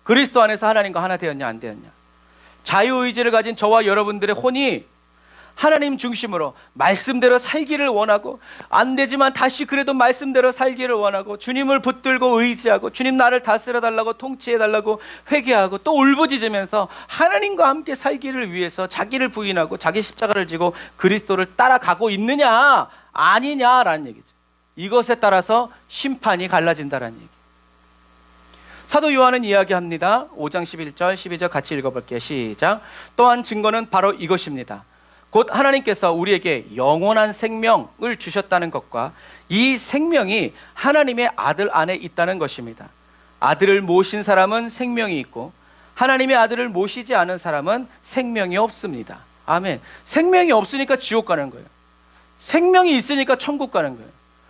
그리스도 안에서 하나님과 하나 되었냐 안 되었냐, 자유의지를 가진 저와 여러분들의 혼이 하나님 중심으로 말씀대로 살기를 원하고, 안 되지만 다시 그래도 말씀대로 살기를 원하고, 주님을 붙들고 의지하고, 주님 나를 다스려 달라고, 통치해 달라고 회개하고, 또 울부짖으면서 하나님과 함께 살기를 위해서 자기를 부인하고 자기 십자가를 지고 그리스도를 따라가고 있느냐 아니냐라는 얘기죠. 이것에 따라서 심판이 갈라진다라는 얘기. 사도 요한은 이야기합니다. 5장 11절 12절 같이 읽어볼게요. 시작. 또한 증거는 바로 이것입니다. 곧 하나님께서 우리에게 영원한 생명을 주셨다는 것과 이 생명이 하나님의 아들 안에 있다는 것입니다. 아들을 모신 사람은 생명이 있고 하나님의 아들을 모시지 않은 사람은 생명이 없습니다. 아멘. 생명이 없으니까 지옥 가는 거예요. 생명이 있으니까 천국 가는 거예요.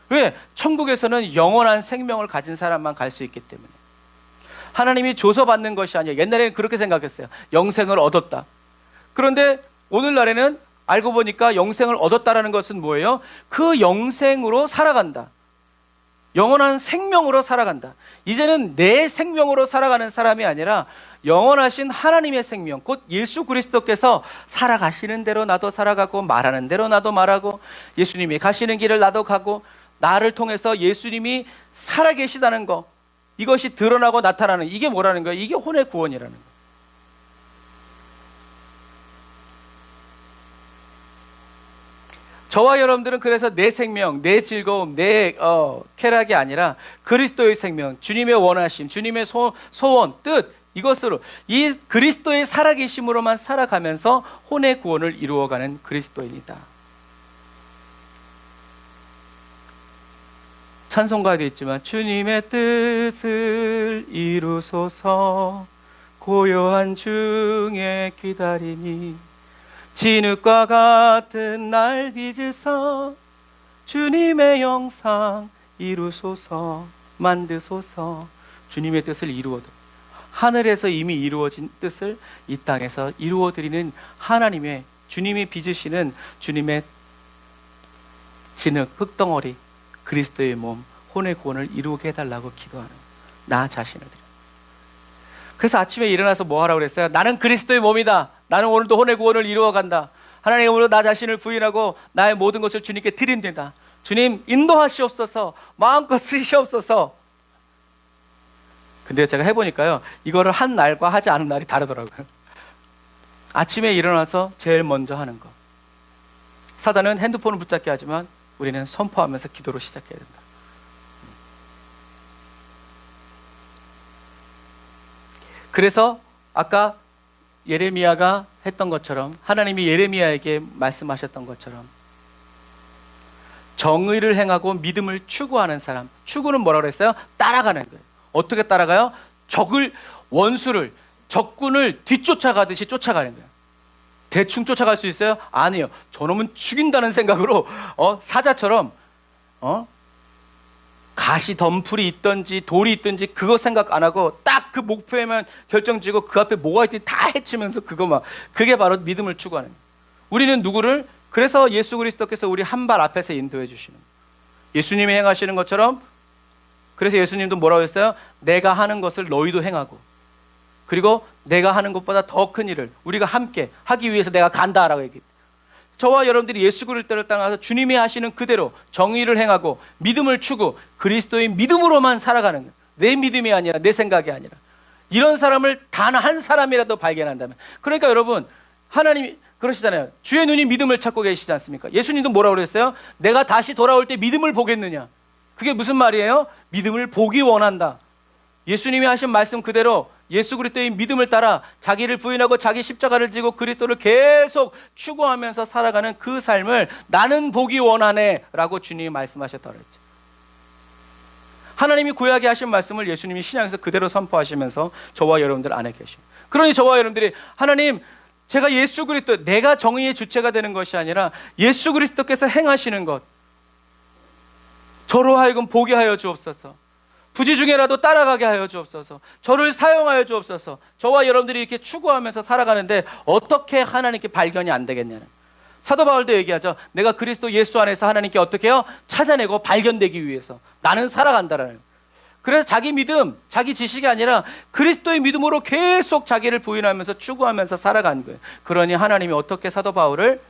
왜? 천국에서는 영원한 생명을 가진 사람만 갈 수 있기 때문에. 하나님이 줘서 받는 것이 아니에요. 옛날에는 그렇게 생각했어요. 영생을 얻었다. 그런데 오늘날에는 알고 보니까 영생을 얻었다라는 것은 뭐예요? 그 영생으로 살아간다. 영원한 생명으로 살아간다. 이제는 내 생명으로 살아가는 사람이 아니라 영원하신 하나님의 생명, 곧 예수 그리스도께서 살아가시는 대로 나도 살아가고, 말하는 대로 나도 말하고, 예수님이 가시는 길을 나도 가고, 나를 통해서 예수님이 살아계시다는 거, 이것이 드러나고 나타나는, 이게 뭐라는 거예요? 이게 혼의 구원이라는 거예요. 저와 여러분들은 그래서 내 생명, 내 즐거움, 내 쾌락이 아니라 그리스도의 생명, 주님의 원하심, 주님의 소원, 뜻, 이것으로 이 그리스도의 살아계심으로만 살아가면서 혼의 구원을 이루어가는 그리스도인이다. 찬송가에도 있지만 주님의 뜻을 이루소서, 고요한 중에 기다리니 진흙과 같은 날 빚으사 주님의 영상 이루소서, 만드소서. 주님의 뜻을 이루어드려, 하늘에서 이미 이루어진 뜻을 이 땅에서 이루어드리는 하나님의, 주님이 빚으시는 주님의 진흙, 흙덩어리, 그리스도의 몸, 혼의 구원을 이루게 해달라고 기도하는 나 자신을 드려. 그래서 아침에 일어나서 뭐 하라고 그랬어요? 나는 그리스도의 몸이다. 나는 오늘도 혼의 구원을 이루어간다. 하나님, 오늘도 나 자신을 부인하고 나의 모든 것을 주님께 드린다. 주님 인도하시옵소서, 마음껏 쓰시옵소서. 근데 제가 해보니까요, 이거를 한 날과 하지 않은 날이 다르더라고요. 아침에 일어나서 제일 먼저 하는 거, 사단은 핸드폰을 붙잡게 하지만 우리는 선포하면서 기도로 시작해야 된다. 그래서 아까 예레미야가 했던 것처럼, 하나님이 예레미야에게 말씀하셨던 것처럼, 정의를 행하고 믿음을 추구하는 사람, 추구는 뭐라고 그랬어요? 따라가는 거예요. 어떻게 따라가요? 원수를, 적군을 뒤쫓아가듯이 쫓아가는 거예요. 대충 쫓아갈 수 있어요? 아니에요. 저놈은 죽인다는 생각으로 사자처럼 가시 덤불이 있든지 돌이 있든지 그거 생각 안 하고 딱 그 목표에만 결정지고 그 앞에 뭐가 있든지 다 해치면서 그게 바로 믿음을 추구하는 거예요. 우리는 누구를? 그래서 예수 그리스도께서 우리 한 발 앞에서 인도해 주시는 거예요. 예수님이 행하시는 것처럼. 그래서 예수님도 뭐라고 했어요? 내가 하는 것을 너희도 행하고, 그리고 내가 하는 것보다 더 큰 일을 우리가 함께 하기 위해서 내가 간다라고 얘기해요. 저와 여러분들이 예수 그리스도를 따라가서 주님이 하시는 그대로 정의를 행하고 믿음을 추구, 그리스도의 믿음으로만 살아가는 거예요. 내 믿음이 아니라, 내 생각이 아니라. 이런 사람을 단 한 사람이라도 발견한다면, 그러니까 여러분, 하나님이 그러시잖아요. 주의 눈이 믿음을 찾고 계시지 않습니까? 예수님도 뭐라고 그랬어요? 내가 다시 돌아올 때 믿음을 보겠느냐? 그게 무슨 말이에요? 믿음을 보기 원한다. 예수님이 하신 말씀 그대로 예수 그리스도의 믿음을 따라 자기를 부인하고 자기 십자가를 지고 그리스도를 계속 추구하면서 살아가는 그 삶을 나는 보기 원하네 라고 주님이 말씀하셨다고 그랬죠. 하나님이 구약에 하신 말씀을 예수님이 신약에서 그대로 선포하시면서 저와 여러분들 안에 계십니다. 그러니 저와 여러분들이, 하나님, 제가 예수 그리스도, 내가 정의의 주체가 되는 것이 아니라 예수 그리스도께서 행하시는 것, 저로 하여금 보게 하여 주옵소서. 부지 중에라도 따라가게 하여 주옵소서. 저를 사용하여 주옵소서. 저와 여러분들이 이렇게 추구하면서 살아가는데 어떻게 하나님께 발견이 안 되겠냐는. 사도 바울도 얘기하죠. 내가 그리스도 예수 안에서 하나님께 어떻게 해요? 찾아내고 발견되기 위해서 나는 살아간다라는. 그래서 자기 믿음, 자기 지식이 아니라 그리스도의 믿음으로 계속 자기를 부인하면서 추구하면서 살아간 거예요. 그러니 하나님이 어떻게 사도 바울을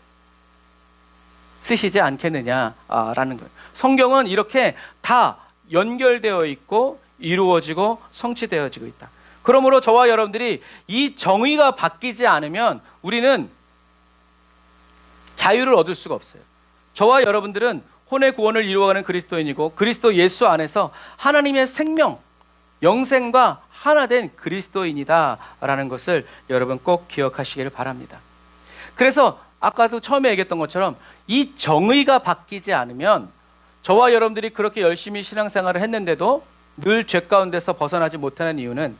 쓰시지 않겠느냐라는 거예요. 성경은 이렇게 다 연결되어 있고 이루어지고 성취되어지고 있다. 그러므로 저와 여러분들이 이 정의가 바뀌지 않으면 우리는 자유를 얻을 수가 없어요. 저와 여러분들은 혼의 구원을 이루어가는 그리스도인이고, 그리스도 예수 안에서 하나님의 생명, 영생과 하나 된 그리스도인이다 라는 것을 여러분 꼭 기억하시기를 바랍니다. 그래서 아까도 처음에 얘기했던 것처럼 이 정의가 바뀌지 않으면, 저와 여러분들이 그렇게 열심히 신앙생활을 했는데도 늘 죄 가운데서 벗어나지 못하는 이유는,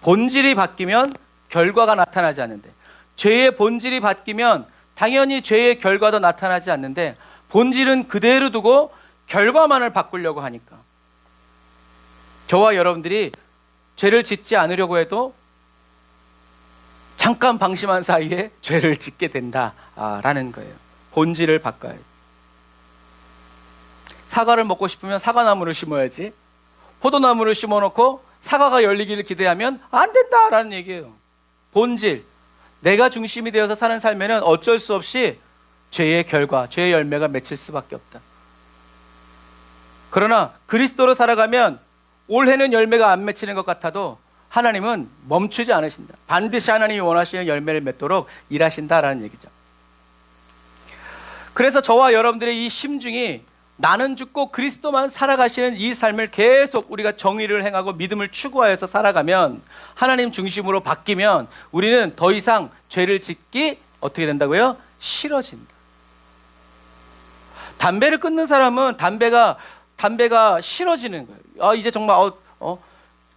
본질이 바뀌면 결과가 나타나지 않는데, 죄의 본질이 바뀌면 당연히 죄의 결과도 나타나지 않는데, 본질은 그대로 두고 결과만을 바꾸려고 하니까 저와 여러분들이 죄를 짓지 않으려고 해도 잠깐 방심한 사이에 죄를 짓게 된다라는 거예요. 본질을 바꿔야 돼요. 사과를 먹고 싶으면 사과나무를 심어야지, 포도나무를 심어놓고 사과가 열리기를 기대하면 안 된다라는 얘기예요. 본질, 내가 중심이 되어서 사는 삶에는 어쩔 수 없이 죄의 결과, 죄의 열매가 맺힐 수밖에 없다. 그러나 그리스도로 살아가면 올해는 열매가 안 맺히는 것 같아도 하나님은 멈추지 않으신다. 반드시 하나님이 원하시는 열매를 맺도록 일하신다라는 얘기죠. 그래서 저와 여러분들의 이 심중이, 나는 죽고 그리스도만 살아가시는 이 삶을 계속 우리가 정의를 행하고 믿음을 추구하여서 살아가면, 하나님 중심으로 바뀌면 우리는 더 이상 죄를 짓기 어떻게 된다고요? 싫어진다. 담배를 끊는 사람은 담배가 싫어지는 거예요. 이제 정말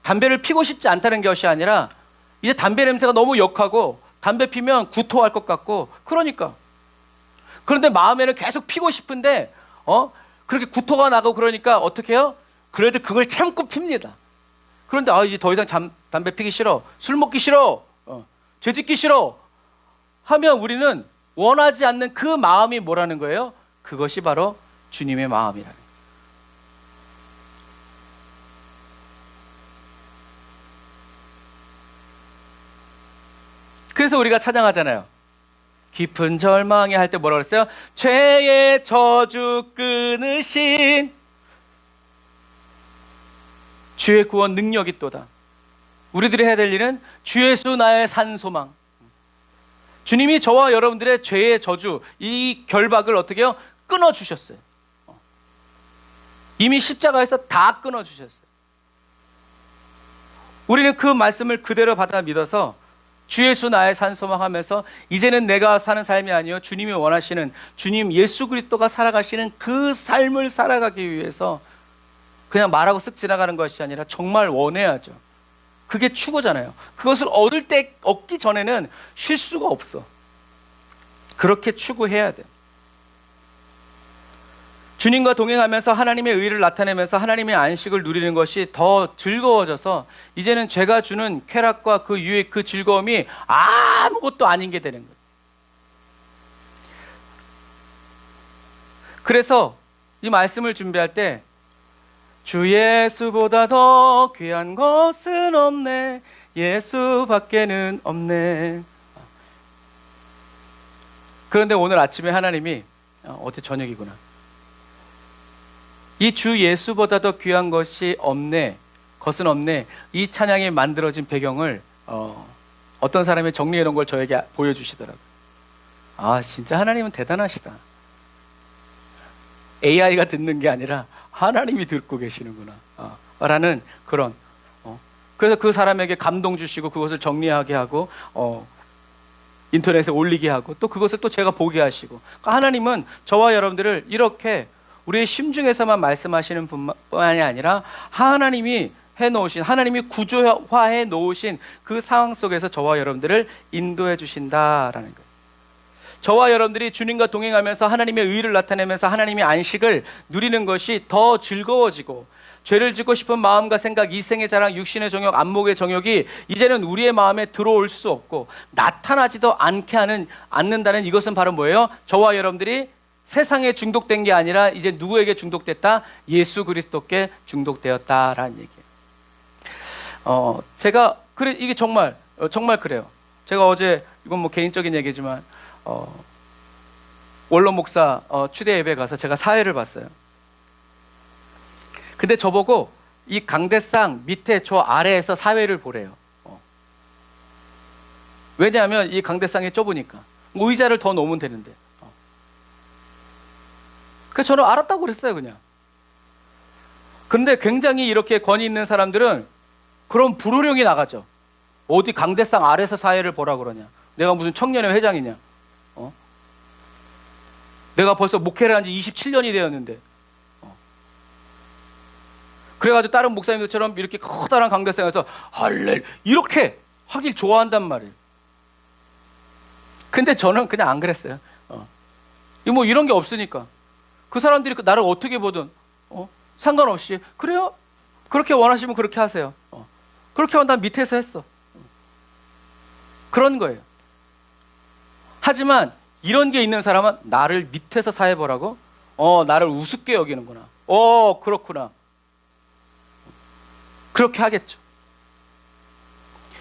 담배를 피고 싶지 않다는 것이 아니라, 이제 담배 냄새가 너무 역하고 담배 피면 구토할 것 같고, 그런데 마음에는 계속 피고 싶은데 그렇게 구토가 나고 그러니까 어떻게 해요? 그래도 그걸 참고 핍니다. 그런데 이제 더 이상 담배 피기 싫어, 술 먹기 싫어, 죄 짓기 싫어 하면 우리는 원하지 않는 그 마음이 뭐라는 거예요? 그것이 바로 주님의 마음이라는 거예요. 그래서 우리가 찬양하잖아요. 깊은 절망에 할 때 뭐라고 그랬어요? 죄의 저주 끊으신 주의 구원 능력이 또다. 우리들이 해야 될 일은 주 예수 나의 산 소망, 주님이 저와 여러분들의 죄의 저주, 이 결박을 어떻게 해요? 끊어주셨어요. 이미 십자가에서 다 끊어주셨어요. 우리는 그 말씀을 그대로 받아 믿어서 주 예수 나의 산 소망하면서 이제는 내가 사는 삶이 아니요 주님이 원하시는 주님 예수 그리스도가 살아가시는 그 삶을 살아가기 위해서 그냥 말하고 쓱 지나가는 것이 아니라 정말 원해야죠. 그게 추구잖아요. 그것을 얻기 전에는 쉴 수가 없어. 그렇게 추구해야 돼. 주님과 동행하면서 하나님의 의를 나타내면서 하나님의 안식을 누리는 것이 더 즐거워져서 이제는 죄가 주는 쾌락과 그 유익, 그 즐거움이 아무것도 아닌 게 되는 거예요. 그래서 이 말씀을 준비할 때 주 예수보다 더 귀한 것은 없네, 예수밖에는 없네. 그런데 오늘 아침에 하나님이 어제 저녁이구나. 이 주 예수보다 더 귀한 것이 없네, 것은 없네. 이 찬양이 만들어진 배경을 어떤 사람이 정리해 놓은 걸 저에게 보여주시더라고요. 아, 진짜 하나님은 대단하시다. AI가 듣는 게 아니라 하나님이 듣고 계시는구나 라는 그런 그래서 그 사람에게 감동 주시고 그것을 정리하게 하고 인터넷에 올리게 하고 또 그것을 또 제가 보게 하시고, 하나님은 저와 여러분들을 이렇게 우리의 심중에서만 말씀하시는 뿐만이 아니라 하나님이 해놓으신, 하나님이 구조화해 놓으신 그 상황 속에서 저와 여러분들을 인도해 주신다라는 거예요. 저와 여러분들이 주님과 동행하면서 하나님의 의를 나타내면서 하나님의 안식을 누리는 것이 더 즐거워지고, 죄를 짓고 싶은 마음과 생각, 이생의 자랑, 육신의 정욕, 안목의 정욕이 이제는 우리의 마음에 들어올 수 없고 나타나지도 않는다는 이것은 바로 뭐예요? 저와 여러분들이 세상에 중독된 게 아니라 이제 누구에게 중독됐다? 예수 그리스도께 중독되었다라는 얘기예요. 이게 정말 그래요. 제가 어제, 이건 뭐 개인적인 얘기지만 원로 목사 추대 예배 가서 제가 사회를 봤어요. 근데 저보고 이 강대상 밑에 저 아래에서 사회를 보래요. 왜냐하면 이 강대상이 좁으니까 의자를 더 놓으면 되는데. 그래서 저는 알았다고 그랬어요, 그냥. 그런데 굉장히 이렇게 권위 있는 사람들은 그런 불호령이 나가죠. 어디 강대상 아래서 사회를 보라 그러냐. 내가 무슨 청년회 회장이냐. 내가 벌써 목회를 한 지 27년이 되었는데. 그래가지고 다른 목사님들처럼 이렇게 커다란 강대상에서 이렇게 하길 좋아한단 말이에요. 근데 저는 그냥 안 그랬어요. 뭐 이런 게 없으니까. 그 사람들이 나를 어떻게 보든 상관없이, 그래요? 그렇게 원하시면 그렇게 하세요. 그렇게 하면 난 밑에서 했어. 그런 거예요. 하지만 이런 게 있는 사람은 나를 밑에서 사회 보라고? 나를 우습게 여기는구나. 그렇구나. 그렇게 하겠죠.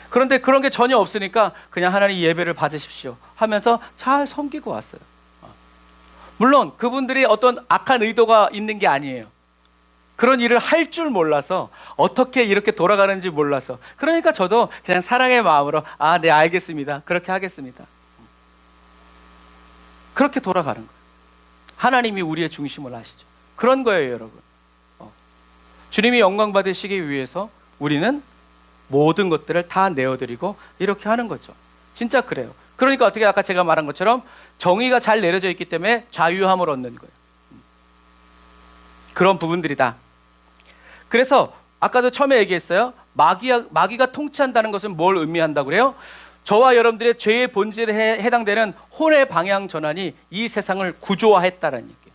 그런데 그런 게 전혀 없으니까 그냥 하나님 예배를 받으십시오 하면서 잘 섬기고 왔어요. 물론 그분들이 어떤 악한 의도가 있는 게 아니에요. 그런 일을 할 줄 몰라서, 어떻게 이렇게 돌아가는지 몰라서. 그러니까 저도 그냥 사랑의 마음으로 네, 알겠습니다, 그렇게 하겠습니다, 그렇게 돌아가는 거예요. 하나님이 우리의 중심을 아시죠. 그런 거예요, 여러분. 주님이 영광 받으시기 위해서 우리는 모든 것들을 다 내어드리고 이렇게 하는 거죠. 진짜 그래요. 그러니까 어떻게, 아까 제가 말한 것처럼 정의가 잘 내려져 있기 때문에 자유함을 얻는 거예요. 그런 부분들이다. 그래서 아까도 처음에 얘기했어요. 마귀가 통치한다는 것은 뭘 의미한다고 그래요? 저와 여러분들의 죄의 본질에 해당되는 혼의 방향 전환이 이 세상을 구조화했다는 얘기예요.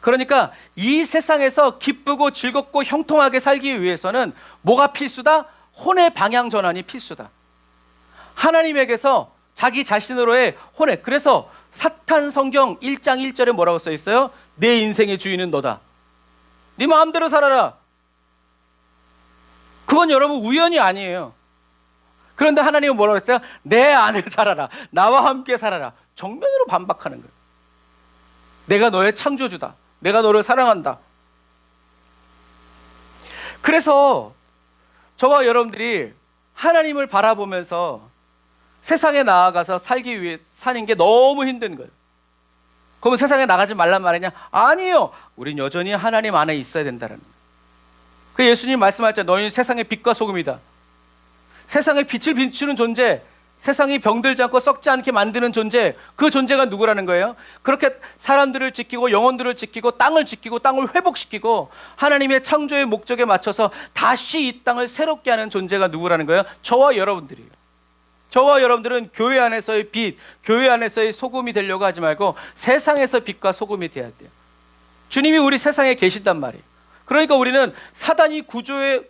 그러니까 이 세상에서 기쁘고 즐겁고 형통하게 살기 위해서는 뭐가 필수다? 혼의 방향 전환이 필수다. 하나님에게서 자기 자신으로의 혼의, 그래서 사탄 성경 1장 1절에 뭐라고 써 있어요? 내 인생의 주인은 너다. 네 마음대로 살아라. 그건 여러분 우연이 아니에요. 그런데 하나님은 뭐라고 했어요? 내 안에 살아라. 나와 함께 살아라. 정면으로 반박하는 거예요. 내가 너의 창조주다. 내가 너를 사랑한다. 그래서 저와 여러분들이 하나님을 바라보면서 세상에 나아가서 살기 위해 사는 게 너무 힘든 거예요. 그러면 세상에 나가지 말란 말이냐? 아니요. 우린 여전히 하나님 안에 있어야 된다는 거예요. 그 예수님 말씀하셨죠. 너희는 세상의 빛과 소금이다. 세상에 빛을 비추는 존재, 세상이 병들지 않고 썩지 않게 만드는 존재, 그 존재가 누구라는 거예요? 그렇게 사람들을 지키고 영혼들을 지키고 땅을 회복시키고 하나님의 창조의 목적에 맞춰서 다시 이 땅을 새롭게 하는 존재가 누구라는 거예요? 저와 여러분들이에요. 저와 여러분들은 교회 안에서의 빛, 교회 안에서의 소금이 되려고 하지 말고 세상에서 빛과 소금이 돼야 돼요. 주님이 우리 세상에 계신단 말이에요. 그러니까 우리는 사단이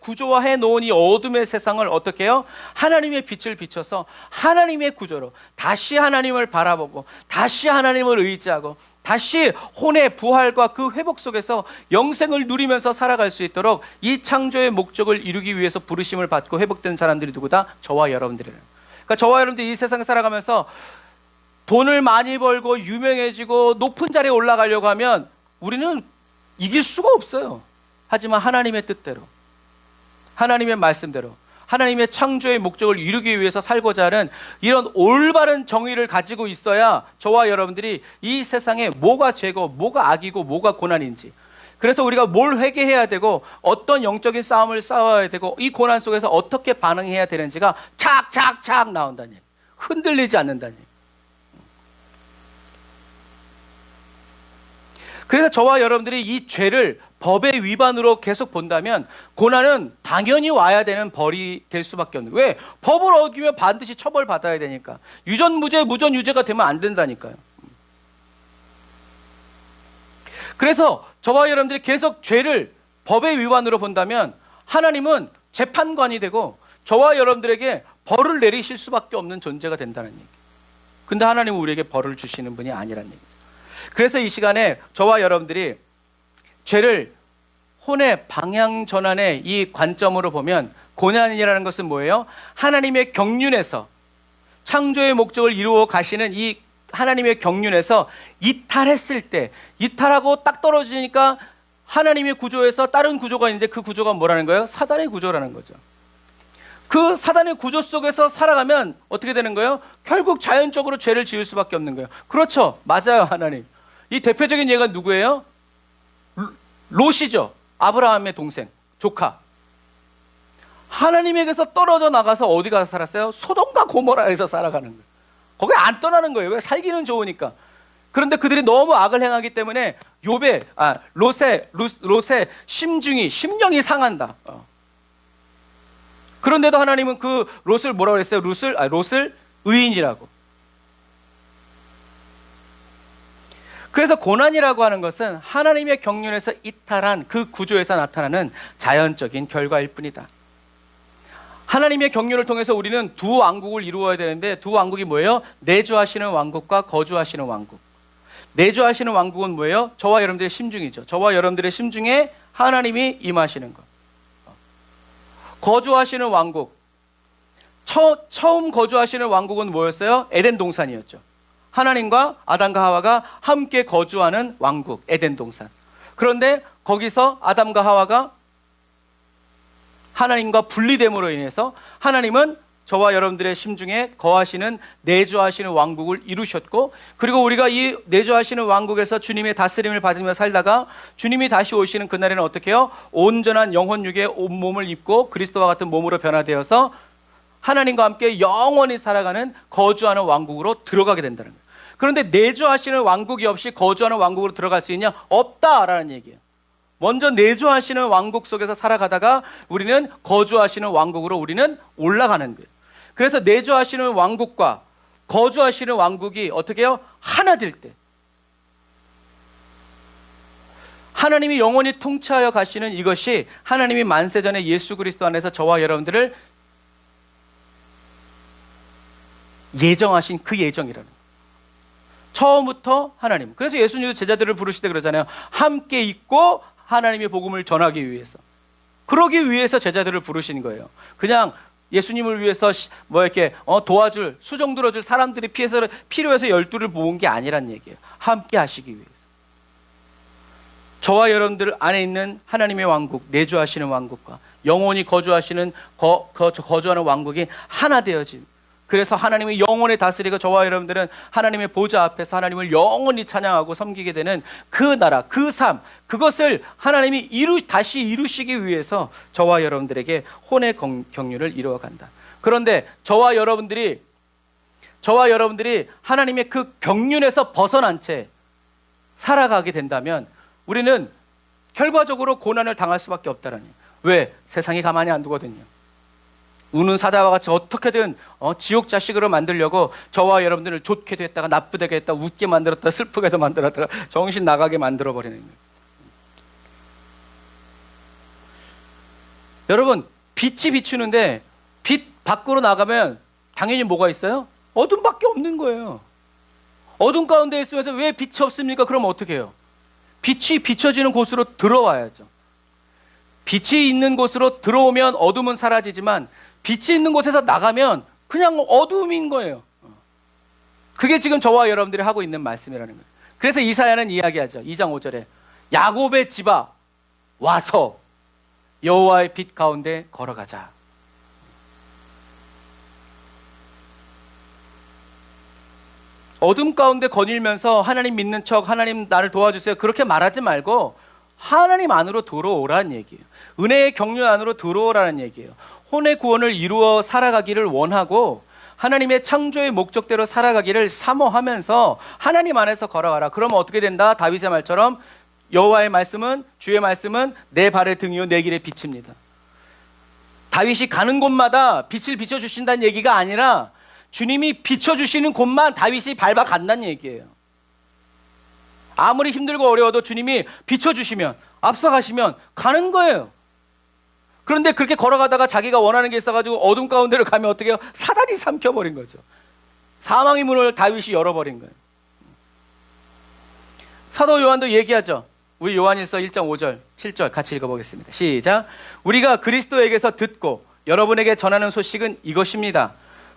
구조화해 놓은 이 어둠의 세상을 어떻게 해요? 하나님의 빛을 비춰서 하나님의 구조로 다시 하나님을 바라보고 다시 하나님을 의지하고 다시 혼의 부활과 그 회복 속에서 영생을 누리면서 살아갈 수 있도록 이 창조의 목적을 이루기 위해서 부르심을 받고 회복된 사람들이 누구다? 저와 여러분들이에요. 그러니까 저와 여러분들이 이 세상에 살아가면서 돈을 많이 벌고 유명해지고 높은 자리에 올라가려고 하면 우리는 이길 수가 없어요. 하지만 하나님의 뜻대로, 하나님의 말씀대로, 하나님의 창조의 목적을 이루기 위해서 살고자 하는 이런 올바른 정의를 가지고 있어야 저와 여러분들이 이 세상에 뭐가 죄고 뭐가 악이고 뭐가 고난인지, 그래서 우리가 뭘 회개해야 되고 어떤 영적인 싸움을 싸워야 되고 이 고난 속에서 어떻게 반응해야 되는지가 착착착 나온다는 얘기, 흔들리지 않는다는 얘기. 그래서 저와 여러분들이 이 죄를 법의 위반으로 계속 본다면 고난은 당연히 와야 되는 벌이 될 수밖에 없는 거예요. 왜? 법을 어기면 반드시 처벌받아야 되니까. 유전무죄, 무전유죄가 되면 안 된다니까요. 그래서 저와 여러분들이 계속 죄를 법의 위반으로 본다면 하나님은 재판관이 되고 저와 여러분들에게 벌을 내리실 수밖에 없는 존재가 된다는 얘기예요. 근데 하나님은 우리에게 벌을 주시는 분이 아니라는 얘기죠. 그래서 이 시간에 저와 여러분들이 죄를 혼의 방향 전환의 이 관점으로 보면 고난이라는 것은 뭐예요? 하나님의 경륜에서 창조의 목적을 이루어 가시는 이 하나님의 경륜에서 이탈했을 때, 이탈하고 딱 떨어지니까 하나님의 구조에서 다른 구조가 있는데 그 구조가 뭐라는 거예요? 사단의 구조라는 거죠. 그 사단의 구조 속에서 살아가면 어떻게 되는 거예요? 결국 자연적으로 죄를 지을 수밖에 없는 거예요. 그렇죠. 맞아요, 하나님. 이 대표적인 예가 누구예요? 롯이죠. 아브라함의 동생, 조카. 하나님에게서 떨어져 나가서 어디 가서 살았어요? 소돔과 고모라에서 살아가는 거예요. 거기 안 떠나는 거예요. 왜? 살기는 좋으니까. 그런데 그들이 너무 악을 행하기 때문에 롯의 심령이 상한다. 그런데도 하나님은 그 롯을 뭐라고 했어요? 롯을 의인이라고. 그래서 고난이라고 하는 것은 하나님의 경륜에서 이탈한 그 구조에서 나타나는 자연적인 결과일 뿐이다. 하나님의 경륜을 통해서 우리는 두 왕국을 이루어야 되는데 두 왕국이 뭐예요? 내주하시는 왕국과 거주하시는 왕국. 내주하시는 왕국은 뭐예요? 저와 여러분들의 심중이죠. 저와 여러분들의 심중에 하나님이 임하시는 것. 거주하시는 왕국. 처음 거주하시는 왕국은 뭐였어요? 에덴 동산이었죠. 하나님과 아담과 하와가 함께 거주하는 왕국, 에덴 동산. 그런데 거기서 아담과 하와가 하나님과 분리됨으로 인해서 하나님은 저와 여러분들의 심중에 거하시는 내주하시는 왕국을 이루셨고, 그리고 우리가 이 내주하시는 왕국에서 주님의 다스림을 받으며 살다가 주님이 다시 오시는 그날에는 어떻게 해요? 온전한 영혼 육의 온몸을 입고 그리스도와 같은 몸으로 변화되어서 하나님과 함께 영원히 살아가는 거주하는 왕국으로 들어가게 된다는 거예요. 그런데 내주하시는 왕국이 없이 거주하는 왕국으로 들어갈 수 있냐? 없다라는 얘기예요. 먼저 내주하시는 왕국 속에서 살아가다가 우리는 거주하시는 왕국으로 우리는 올라가는 거예요. 그래서 내주하시는 왕국과 거주하시는 왕국이 어떻게 해요? 하나 될 때, 하나님이 영원히 통치하여 가시는 이것이 하나님이 만세전에 예수 그리스도 안에서 저와 여러분들을 예정하신 그 예정이라는 거예요. 처음부터 하나님. 그래서 예수님도 제자들을 부르실 때 그러잖아요. 함께 있고 하나님의 복음을 전하기 위해서. 그러기 위해서 제자들을 부르신 거예요. 그냥 예수님을 위해서 이렇게 도와줄, 수종 들어줄 사람들이 필요해서 12를 모은 게 아니란 얘기예요. 함께 하시기 위해서. 저와 여러분들 안에 있는 하나님의 왕국, 내주하시는 왕국과 영원히 거주하시는 거주하는 왕국이 하나 되어진, 그래서 하나님이 영원히 다스리고 저와 여러분들은 하나님의 보좌 앞에서 하나님을 영원히 찬양하고 섬기게 되는 그 나라, 그 삶, 그것을 하나님이 다시 이루시기 위해서 저와 여러분들에게 혼의 경륜을 이루어간다. 그런데 저와 여러분들이 하나님의 그 경륜에서 벗어난 채 살아가게 된다면 우리는 결과적으로 고난을 당할 수밖에 없다라니. 왜? 세상이 가만히 안 두거든요. 우는 사자와 같이 어떻게든 지옥 자식으로 만들려고 저와 여러분들을 좋게 됐다가 나쁘게 했다가 웃게 만들었다가 슬프게도 만들었다가 정신 나가게 만들어버리는 거예요. 여러분, 빛이 비추는데 빛 밖으로 나가면 당연히 뭐가 있어요? 어둠밖에 없는 거예요. 어둠 가운데 있으면서 왜 빛이 없습니까? 그럼 어떻게 해요? 빛이 비춰지는 곳으로 들어와야죠. 빛이 있는 곳으로 들어오면 어둠은 사라지지만 빛이 있는 곳에서 나가면 그냥 어둠인 거예요. 그게 지금 저와 여러분들이 하고 있는 말씀이라는 거예요. 그래서 이사야는 이야기하죠. 2장 5절에 야곱의 집아 와서 여호와의 빛 가운데 걸어가자. 어둠 가운데 거닐면서 하나님 믿는 척, 하나님 나를 도와주세요, 그렇게 말하지 말고 하나님 안으로 들어오라는 얘기예요. 은혜의 경륜 안으로 들어오라는 얘기예요. 혼의 구원을 이루어 살아가기를 원하고 하나님의 창조의 목적대로 살아가기를 사모하면서 하나님 안에서 걸어가라. 그러면 어떻게 된다? 다윗의 말처럼 여호와의 말씀은, 주의 말씀은 내 발의 등이요 내 길의 빛입니다. 다윗이 가는 곳마다 빛을 비춰주신다는 얘기가 아니라 주님이 비춰주시는 곳만 다윗이 밟아간다는 얘기예요. 아무리 힘들고 어려워도 주님이 비춰주시면, 앞서가시면 가는 거예요. 그런데 그렇게 걸어가다가 자기가 원하는 게 있어가지고 어둠 가운데로 가면 어떻게 해요? 사단이 삼켜버린 거죠. 사망의 문을 다윗이 열어버린 거예요. 사도 요한도 얘기하죠. 우리 요한일서 1장 5절, 7절 같이 읽어보겠습니다. 시작. 우리가 그리스도에게서 듣고 여러분에게 전하는 소식은 이것입니다.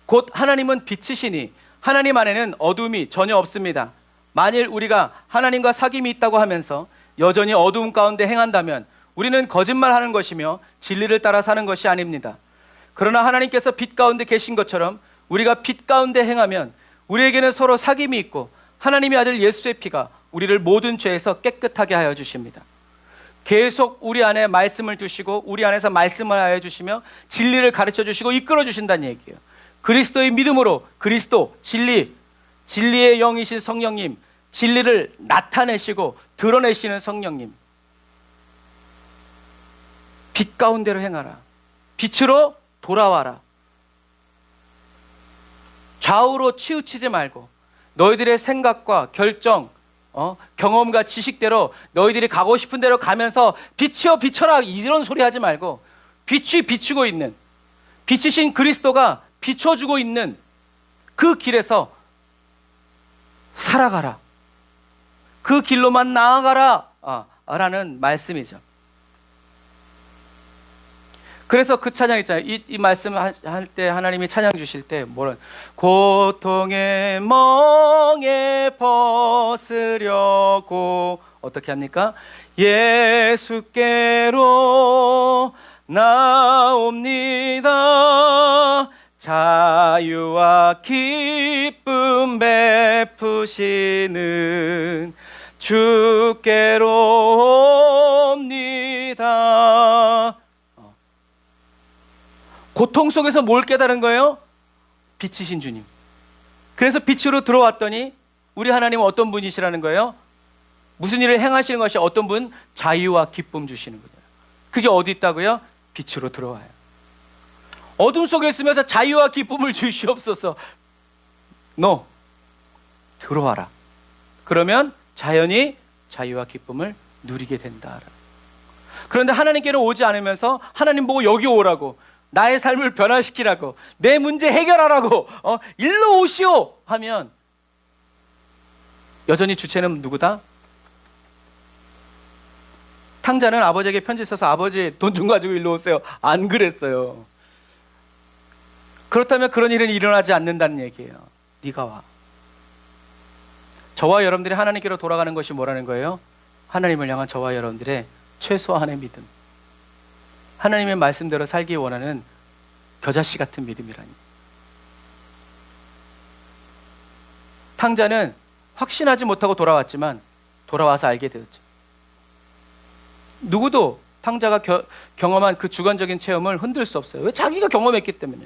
곧 하나님은 빛이시니 하나님 안에는 어둠이 전혀 없습니다. 만일 우리가 하나님과 사귐이 있다고 하면서 여전히 어두움 가운데 행한다면 우리는 거짓말하는 것이며 진리를 따라 사는 것이 아닙니다. 그러나 하나님께서 빛 가운데 계신 것처럼 우리가 빛 가운데 행하면 우리에게는 서로 사귐이 있고 하나님의 아들 예수의 피가 우리를 모든 죄에서 깨끗하게 하여 주십니다. 계속 우리 안에 말씀을 두시고 우리 안에서 말씀을 하여 주시며 진리를 가르쳐 주시고 이끌어 주신다는 얘기예요. 그리스도의 믿음으로 그리스도, 진리의 영이신 성령님, 진리를 나타내시고 드러내시는 성령님, 빛 가운데로 행하라. 빛으로 돌아와라. 좌우로 치우치지 말고 너희들의 생각과 결정, 경험과 지식대로 너희들이 가고 싶은 대로 가면서 빛이여 비춰라 이런 소리 하지 말고 빛이 비추고 있는, 빛이신 그리스도가 비춰주고 있는 그 길에서 살아가라. 그 길로만 나아가라 라는 말씀이죠. 그래서 그 찬양 있잖아요. 이 말씀 할 때 하나님이 찬양 주실 때 뭐라, 고통의 멍에 벗으려고 어떻게 합니까? 예수께로 나옵니다. 자유와 기쁨 베푸시는 주께로 옵니다. 고통 속에서 뭘 깨달은 거예요? 빛이신 주님. 그래서 빛으로 들어왔더니 우리 하나님은 어떤 분이시라는 거예요? 무슨 일을 행하시는 것이 어떤 분? 자유와 기쁨 주시는 거예요. 그게 어디 있다고요? 빛으로 들어와요. 어둠 속에 있으면서 자유와 기쁨을 주시옵소서. 너 들어와라. 그러면 자연히 자유와 기쁨을 누리게 된다. 그런데 하나님께는 오지 않으면서 하나님 보고 여기 오라고, 나의 삶을 변화시키라고, 내 문제 해결하라고, 일로 오시오 하면 여전히 주체는 누구다? 탕자는 아버지에게 편지 써서 아버지 돈 좀 가지고 일로 오세요. 안 그랬어요. 그렇다면 그런 일은 일어나지 않는다는 얘기예요. 네가 와. 저와 여러분들이 하나님께로 돌아가는 것이 뭐라는 거예요? 하나님을 향한 저와 여러분들의 최소한의 믿음, 하나님의 말씀대로 살기 원하는 겨자씨 같은 믿음이라니. 탕자는 확신하지 못하고 돌아왔지만 돌아와서 알게 되었죠. 누구도 탕자가 경험한 그 주관적인 체험을 흔들 수 없어요. 왜? 자기가 경험했기 때문에.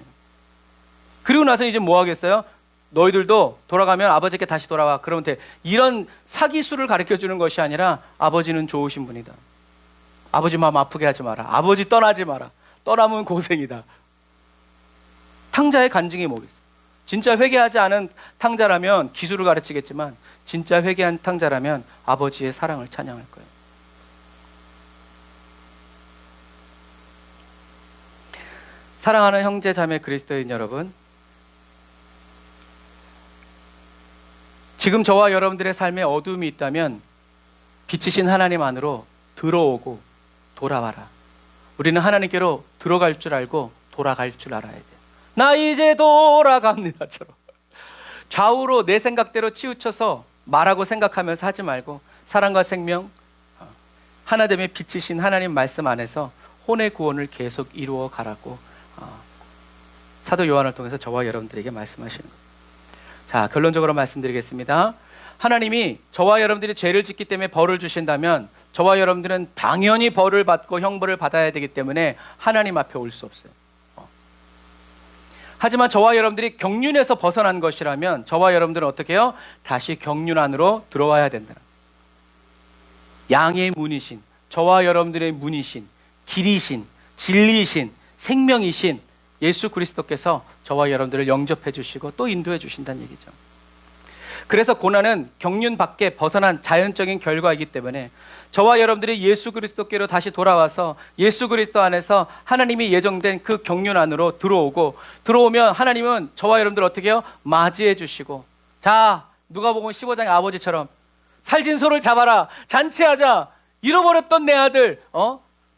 그리고 나서 이제 뭐 하겠어요? 너희들도 돌아가면 아버지께 다시 돌아와. 그러면 돼. 이런 사기수를 가르쳐주는 것이 아니라 아버지는 좋으신 분이다. 아버지 마음 아프게 하지 마라. 아버지 떠나지 마라. 떠나면 고생이다. 탕자의 간증이 뭐겠어요? 진짜 회개하지 않은 탕자라면 기술을 가르치겠지만 진짜 회개한 탕자라면 아버지의 사랑을 찬양할 거예요. 사랑하는 형제 자매 그리스도인 여러분, 지금 저와 여러분들의 삶에 어둠이 있다면 빛이신 하나님 안으로 들어오고 돌아와라. 우리는 하나님께로 들어갈 줄 알고 돌아갈 줄 알아야 돼요. 나 이제 돌아갑니다처럼 좌우로 내 생각대로 치우쳐서 말하고 생각하면서 하지 말고 사랑과 생명, 하나됨의 빛이신 하나님 말씀 안에서 혼의 구원을 계속 이루어 가라고 사도 요한을 통해서 저와 여러분들에게 말씀하시는 거예요. 자, 결론적으로 말씀드리겠습니다. 하나님이 저와 여러분들이 죄를 짓기 때문에 벌을 주신다면 저와 여러분들은 당연히 벌을 받고 형벌을 받아야 되기 때문에 하나님 앞에 올 수 없어요. 하지만 저와 여러분들이 경륜에서 벗어난 것이라면 저와 여러분들은 어떻게 해요? 다시 경륜 안으로 들어와야 된다. 양의 문이신, 저와 여러분들의 문이신, 길이신, 진리이신, 생명이신 예수 그리스도께서 저와 여러분들을 영접해 주시고 또 인도해 주신다는 얘기죠. 그래서 고난은 경륜 밖에 벗어난 자연적인 결과이기 때문에 저와 여러분들이 예수 그리스도께로 다시 돌아와서 예수 그리스도 안에서 하나님이 예정된 그 경륜 안으로 들어오면 하나님은 저와 여러분들 어떻게 해요? 맞이해 주시고, 자, 누가복음 15장의 아버지처럼 살진 소를 잡아라, 잔치하자, 잃어버렸던 내 아들,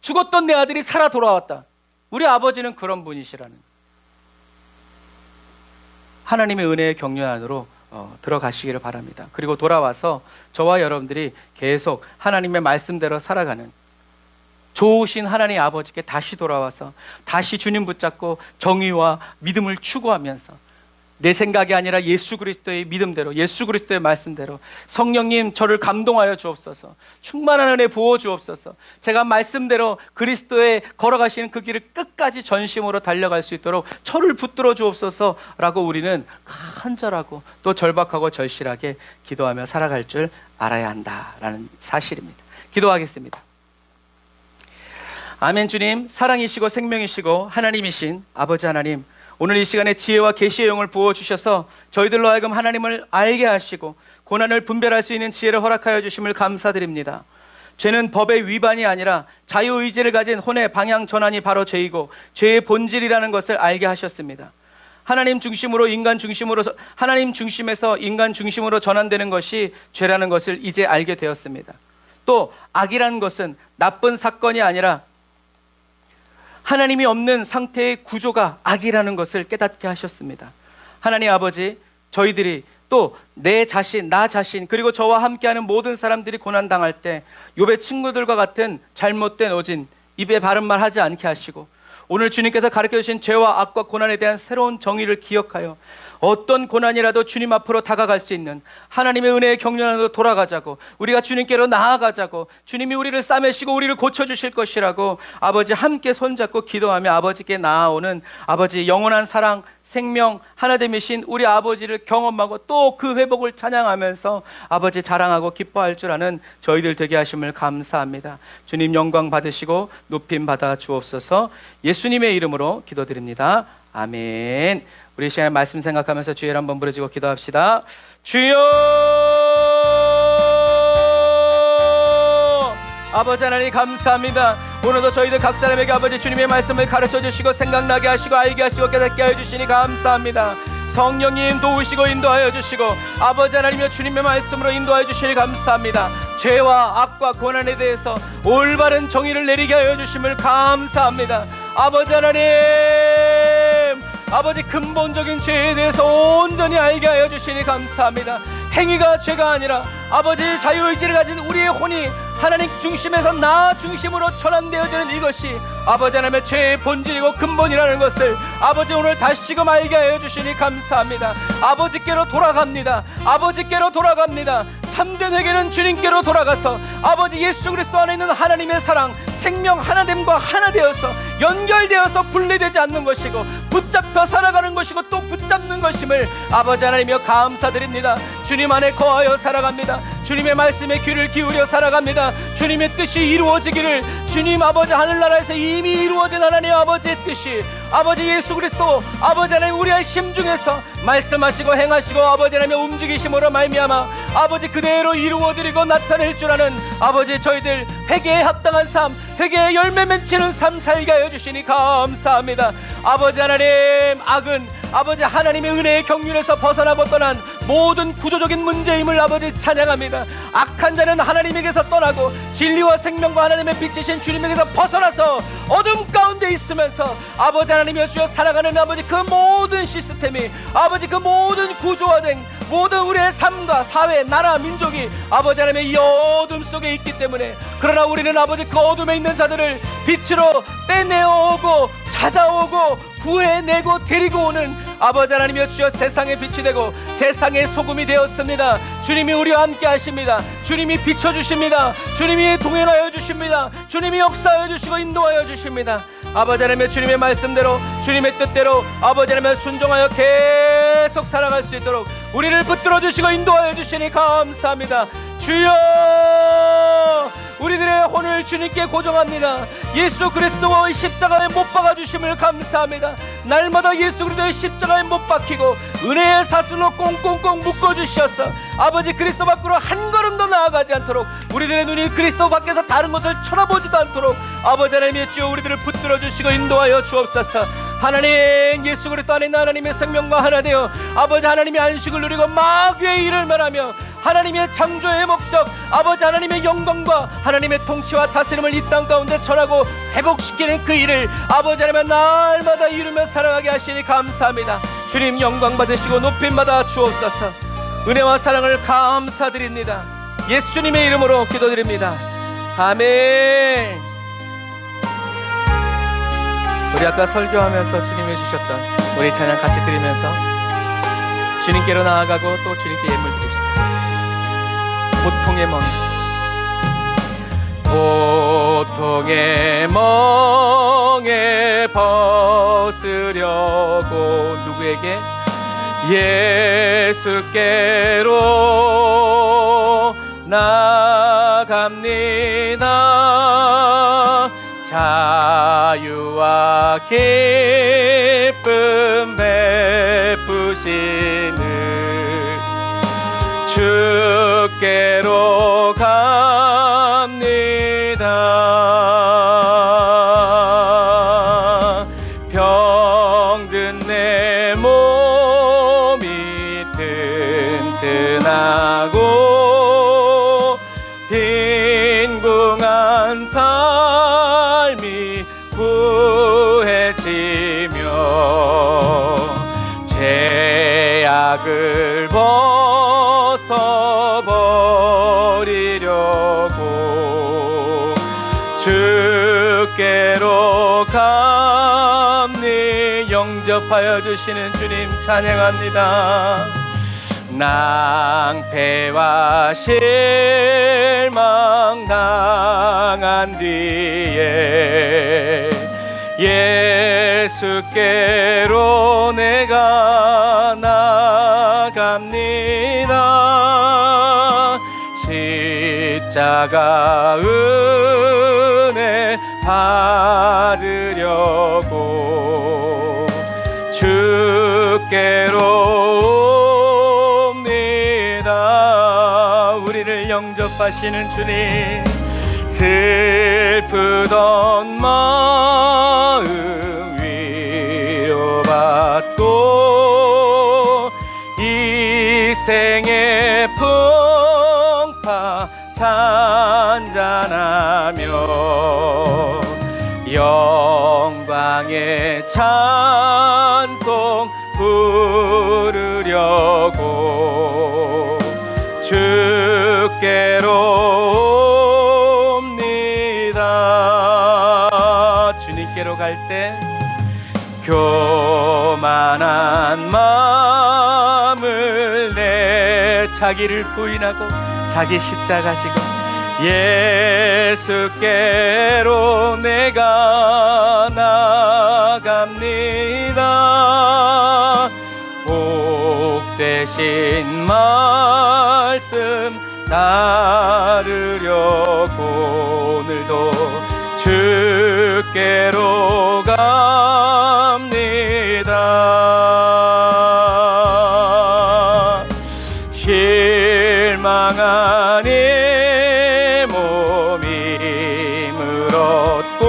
죽었던 내 아들이 살아 돌아왔다. 우리 아버지는 그런 분이시라는, 하나님의 은혜의 경륜 안으로 들어가시기를 바랍니다. 그리고 돌아와서 저와 여러분들이 계속 하나님의 말씀대로 살아가는 좋으신 하나님 아버지께 다시 돌아와서 다시 주님 붙잡고 정의와 믿음을 추구하면서 내 생각이 아니라 예수 그리스도의 믿음대로, 예수 그리스도의 말씀대로 성령님 저를 감동하여 주옵소서, 충만한 은혜 부어 주옵소서, 제가 말씀대로 그리스도의 걸어가시는 그 길을 끝까지 전심으로 달려갈 수 있도록 저를 붙들어 주옵소서라고 우리는 간절하고 또 절박하고 절실하게 기도하며 살아갈 줄 알아야 한다라는 사실입니다. 기도하겠습니다. 아멘. 주님, 사랑이시고 생명이시고 하나님이신 아버지 하나님, 오늘 이 시간에 지혜와 계시의 영을 부어주셔서 저희들로 하여금 하나님을 알게 하시고 고난을 분별할 수 있는 지혜를 허락하여 주심을 감사드립니다. 죄는 법의 위반이 아니라 자유의지를 가진 혼의 방향 전환이 바로 죄이고 죄의 본질이라는 것을 알게 하셨습니다. 하나님 중심으로 인간 중심으로, 하나님 중심에서 인간 중심으로 전환되는 것이 죄라는 것을 이제 알게 되었습니다. 또 악이라는 것은 나쁜 사건이 아니라 하나님이 없는 상태의 구조가 악이라는 것을 깨닫게 하셨습니다. 하나님 아버지, 저희들이 또 내 자신, 나 자신, 그리고 저와 함께하는 모든 사람들이 고난당할 때 욥의 친구들과 같은 잘못된 어진, 입에 바른 말 하지 않게 하시고 오늘 주님께서 가르쳐 주신 죄와 악과 고난에 대한 새로운 정의를 기억하여 어떤 고난이라도 주님 앞으로 다가갈 수 있는 하나님의 은혜의 경륜 안으로 돌아가자고, 우리가 주님께로 나아가자고, 주님이 우리를 싸매시고 우리를 고쳐주실 것이라고 아버지 함께 손잡고 기도하며 아버지께 나아오는 아버지 영원한 사랑, 생명, 하나됨이신 우리 아버지를 경험하고 또 그 회복을 찬양하면서 아버지 자랑하고 기뻐할 줄 아는 저희들 되게 하심을 감사합니다. 주님 영광 받으시고 높임 받아 주옵소서. 예수님의 이름으로 기도드립니다. 아멘. 우리 시간에 말씀 생각하면서 주의를 한번 부르짖고 기도합시다. 주여, 아버지 하나님 감사합니다. 오늘도 저희들 각 사람에게 아버지 주님의 말씀을 가르쳐 주시고 생각나게 하시고 알게 하시고 깨닫게 하여 주시니 감사합니다. 성령님 도우시고 인도하여 주시고 아버지 하나님여 주님의 말씀으로 인도하여 주시니 감사합니다. 죄와 악과 고난에 대해서 올바른 정의를 내리게 하여 주심을 감사합니다. 아버지 하나님, 아버지 근본적인 죄에 대해서 온전히 알게 하여 주시니 감사합니다. 행위가 죄가 아니라 아버지 자유의지를 가진 우리의 혼이 하나님 중심에서 나 중심으로 전환되어지는 이것이 아버지 하나님의 죄의 본질이고 근본이라는 것을 아버지 오늘 다시금 알게 하여 주시니 감사합니다. 아버지께로 돌아갑니다. 아버지께로 돌아갑니다. 참된 회개는 주님께로 돌아가서 아버지 예수 그리스도 안에 있는 하나님의 사랑, 생명 하나됨과 하나 되어서 연결되어서 분리되지 않는 것이고 붙잡혀 살아가는 것이고 또 붙잡는 것임을 아버지 하나님이여 감사드립니다. 주님 안에 거하여 살아갑니다. 주님의 말씀에 귀를 기울여 살아갑니다. 주님의 뜻이 이루어지기를, 주님 아버지 하늘나라에서 이미 이루어진 하나님 아버지의 뜻이 아버지 예수 그리스도 아버지 하나님 우리의 심중에서 말씀하시고 행하시고 아버지 하나님의 움직이심으로 말미암아 아버지 그대로 이루어드리고 나타낼 줄 아는 아버지 저희들 회개에 합당한 삶, 회개의 열매 맺히는 삶 살게 하여 주시니 감사합니다. 아버지 하나님, 악은 아버지 하나님의 은혜의 경륜에서 벗어나 벗어난 모든 구조적인 문제임을 아버지 찬양합니다. 악한 자는 하나님에게서 떠나고 진리와 생명과 하나님의 빛이신 주님에게서 벗어나서 어둠 가운데 있으면서 아버지 하나님이여 주여 살아가는 아버지 그 모든 시스템이 아버지 그 모든 구조화된 모든 우리의 삶과 사회, 나라, 민족이 아버지 하나님의 이 어둠 속에 있기 때문에, 그러나 우리는 아버지 그 어둠에 있는 자들을 빛으로 빼내어오고 찾아오고 구해내고 데리고 오는 아버지 하나님이여 주여 세상의 빛이 되고 세상의 소금이 되었습니다. 주님이 우리와 함께 하십니다. 주님이 비춰주십니다. 주님이 동행하여 주십니다. 주님이 역사하여 주시고 인도하여 주십니다. 아버지 하나님의 주님의 말씀대로 주님의 뜻대로 아버지 하나님의 순종하여 계속 살아갈 수 있도록 우리를 붙들어 주시고 인도하여 주시니 감사합니다. 주여, 우리들의 혼을 주님께 고정합니다. 예수 그리스도의 십자가에 못 박아주심을 감사합니다. 날마다 예수 그리스도의 십자가에 못 박히고 은혜의 사슬로 꽁꽁꽁 묶어주셔서 아버지 그리스도 밖으로 한 걸음도 나아가지 않도록, 우리들의 눈이 그리스도 밖에서 다른 것을 쳐다보지도 않도록 아버지 하나님의 주여 우리들을 붙들어 주시고 인도하여 주옵소서. 하나님, 예수 그리스도 안에 있는 하나님의 생명과 하나 되어 아버지 하나님의 안식을 누리고 마귀의 일을 말하며 하나님의 창조의 목적, 아버지 하나님의 영광과 하나님의 통치와 다스림을 이 땅 가운데 전하고 회복시키는 그 일을 아버지 하나님 날마다 이루며 살아가게 하시니 감사합니다. 주님 영광 받으시고 높임 받아 주옵소서. 은혜와 사랑을 감사드립니다. 예수님의 이름으로 기도드립니다. 아멘. 우리 아까 설교하면서 주님이 주셨던 우리 찬양 같이 드리면서 주님께로 나아가고 또 주님께 예물 드립시다. 고통의 멍에, 고통의 멍에 벗으려고 누구에게? 예수께로 나갑니다. 자유와 기쁨 베푸시는 주께로 갑니다. 병든 내 몸이 튼튼하고 빈궁한 삶이 구해지며 죄악을 벗어버리려고 주께로 갑니. 영접하여 주시는 주님 찬양합니다. 낭패와 실망 당한 뒤에 예수께로 내가 나갑니다. 십자가 은혜 받으려고 주께로 옵니다. 우리를 영접하시는 주님, 슬프던 마음 위로받고 이 생의 풍파 찬잔하며 영광의 찬송 부르려고 주께로 가난한 마음을 내 자기를 부인하고 자기 십자가 지고 예수께로 내가 나갑니다. 복되신 말씀 따르려고 오늘도 주께로 갑니다. 실망한 이 몸 힘을 얻고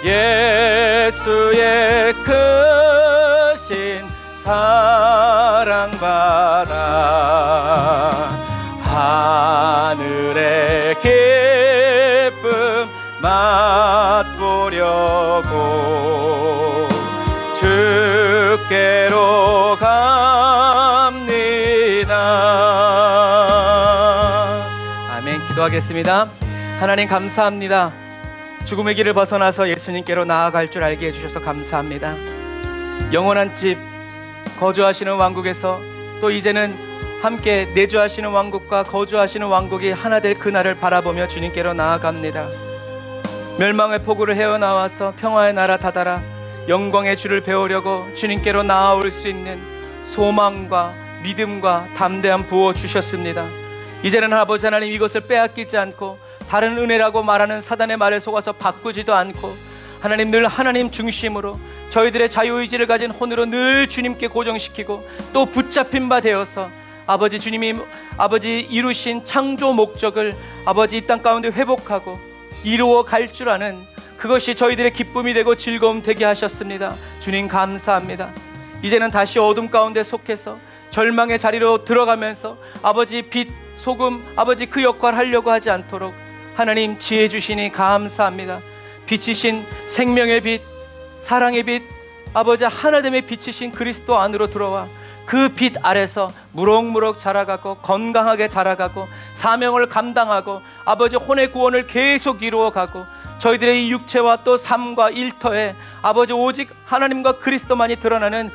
예수의 크신 사랑받아 하늘의 기쁨 맛보려고 주께로 갑니다. 아멘. 기도하겠습니다. 하나님 감사합니다. 죽음의 길을 벗어나서 예수님께로 나아갈 줄 알게 해주셔서 감사합니다. 영원한 집 거주하시는 왕국에서 또 이제는 함께 내주하시는 왕국과 거주하시는 왕국이 하나 될 그날을 바라보며 주님께로 나아갑니다. 멸망의 포구를 헤어나와서 평화의 나라 다다라 영광의 주를 배우려고 주님께로 나아올 수 있는 소망과 믿음과 담대함 부어주셨습니다. 이제는 아버지 하나님 이것을 빼앗기지 않고 다른 은혜라고 말하는 사단의 말에 속아서 바꾸지도 않고 하나님 늘 하나님 중심으로 저희들의 자유의지를 가진 혼으로 늘 주님께 고정시키고 또 붙잡힌 바 되어서 아버지 주님이 아버지 이루신 창조 목적을 아버지 이 땅 가운데 회복하고 이루어 갈 줄 아는 그것이 저희들의 기쁨이 되고 즐거움 되게 하셨습니다. 주님 감사합니다. 이제는 다시 어둠 가운데 속해서 절망의 자리로 들어가면서 아버지 빛, 소금, 아버지 그 역할 하려고 하지 않도록 하나님 지혜 주시니 감사합니다. 빛이신 생명의 빛, 사랑의 빛, 아버지 하나됨의 빛이신 그리스도 안으로 들어와 그 빛 아래서 무럭무럭 자라가고 건강하게 자라가고 사명을 감당하고 아버지 혼의 구원을 계속 이루어가고 저희들의 이 육체와 또 삶과 일터에 아버지 오직 하나님과 그리스도만이 드러나는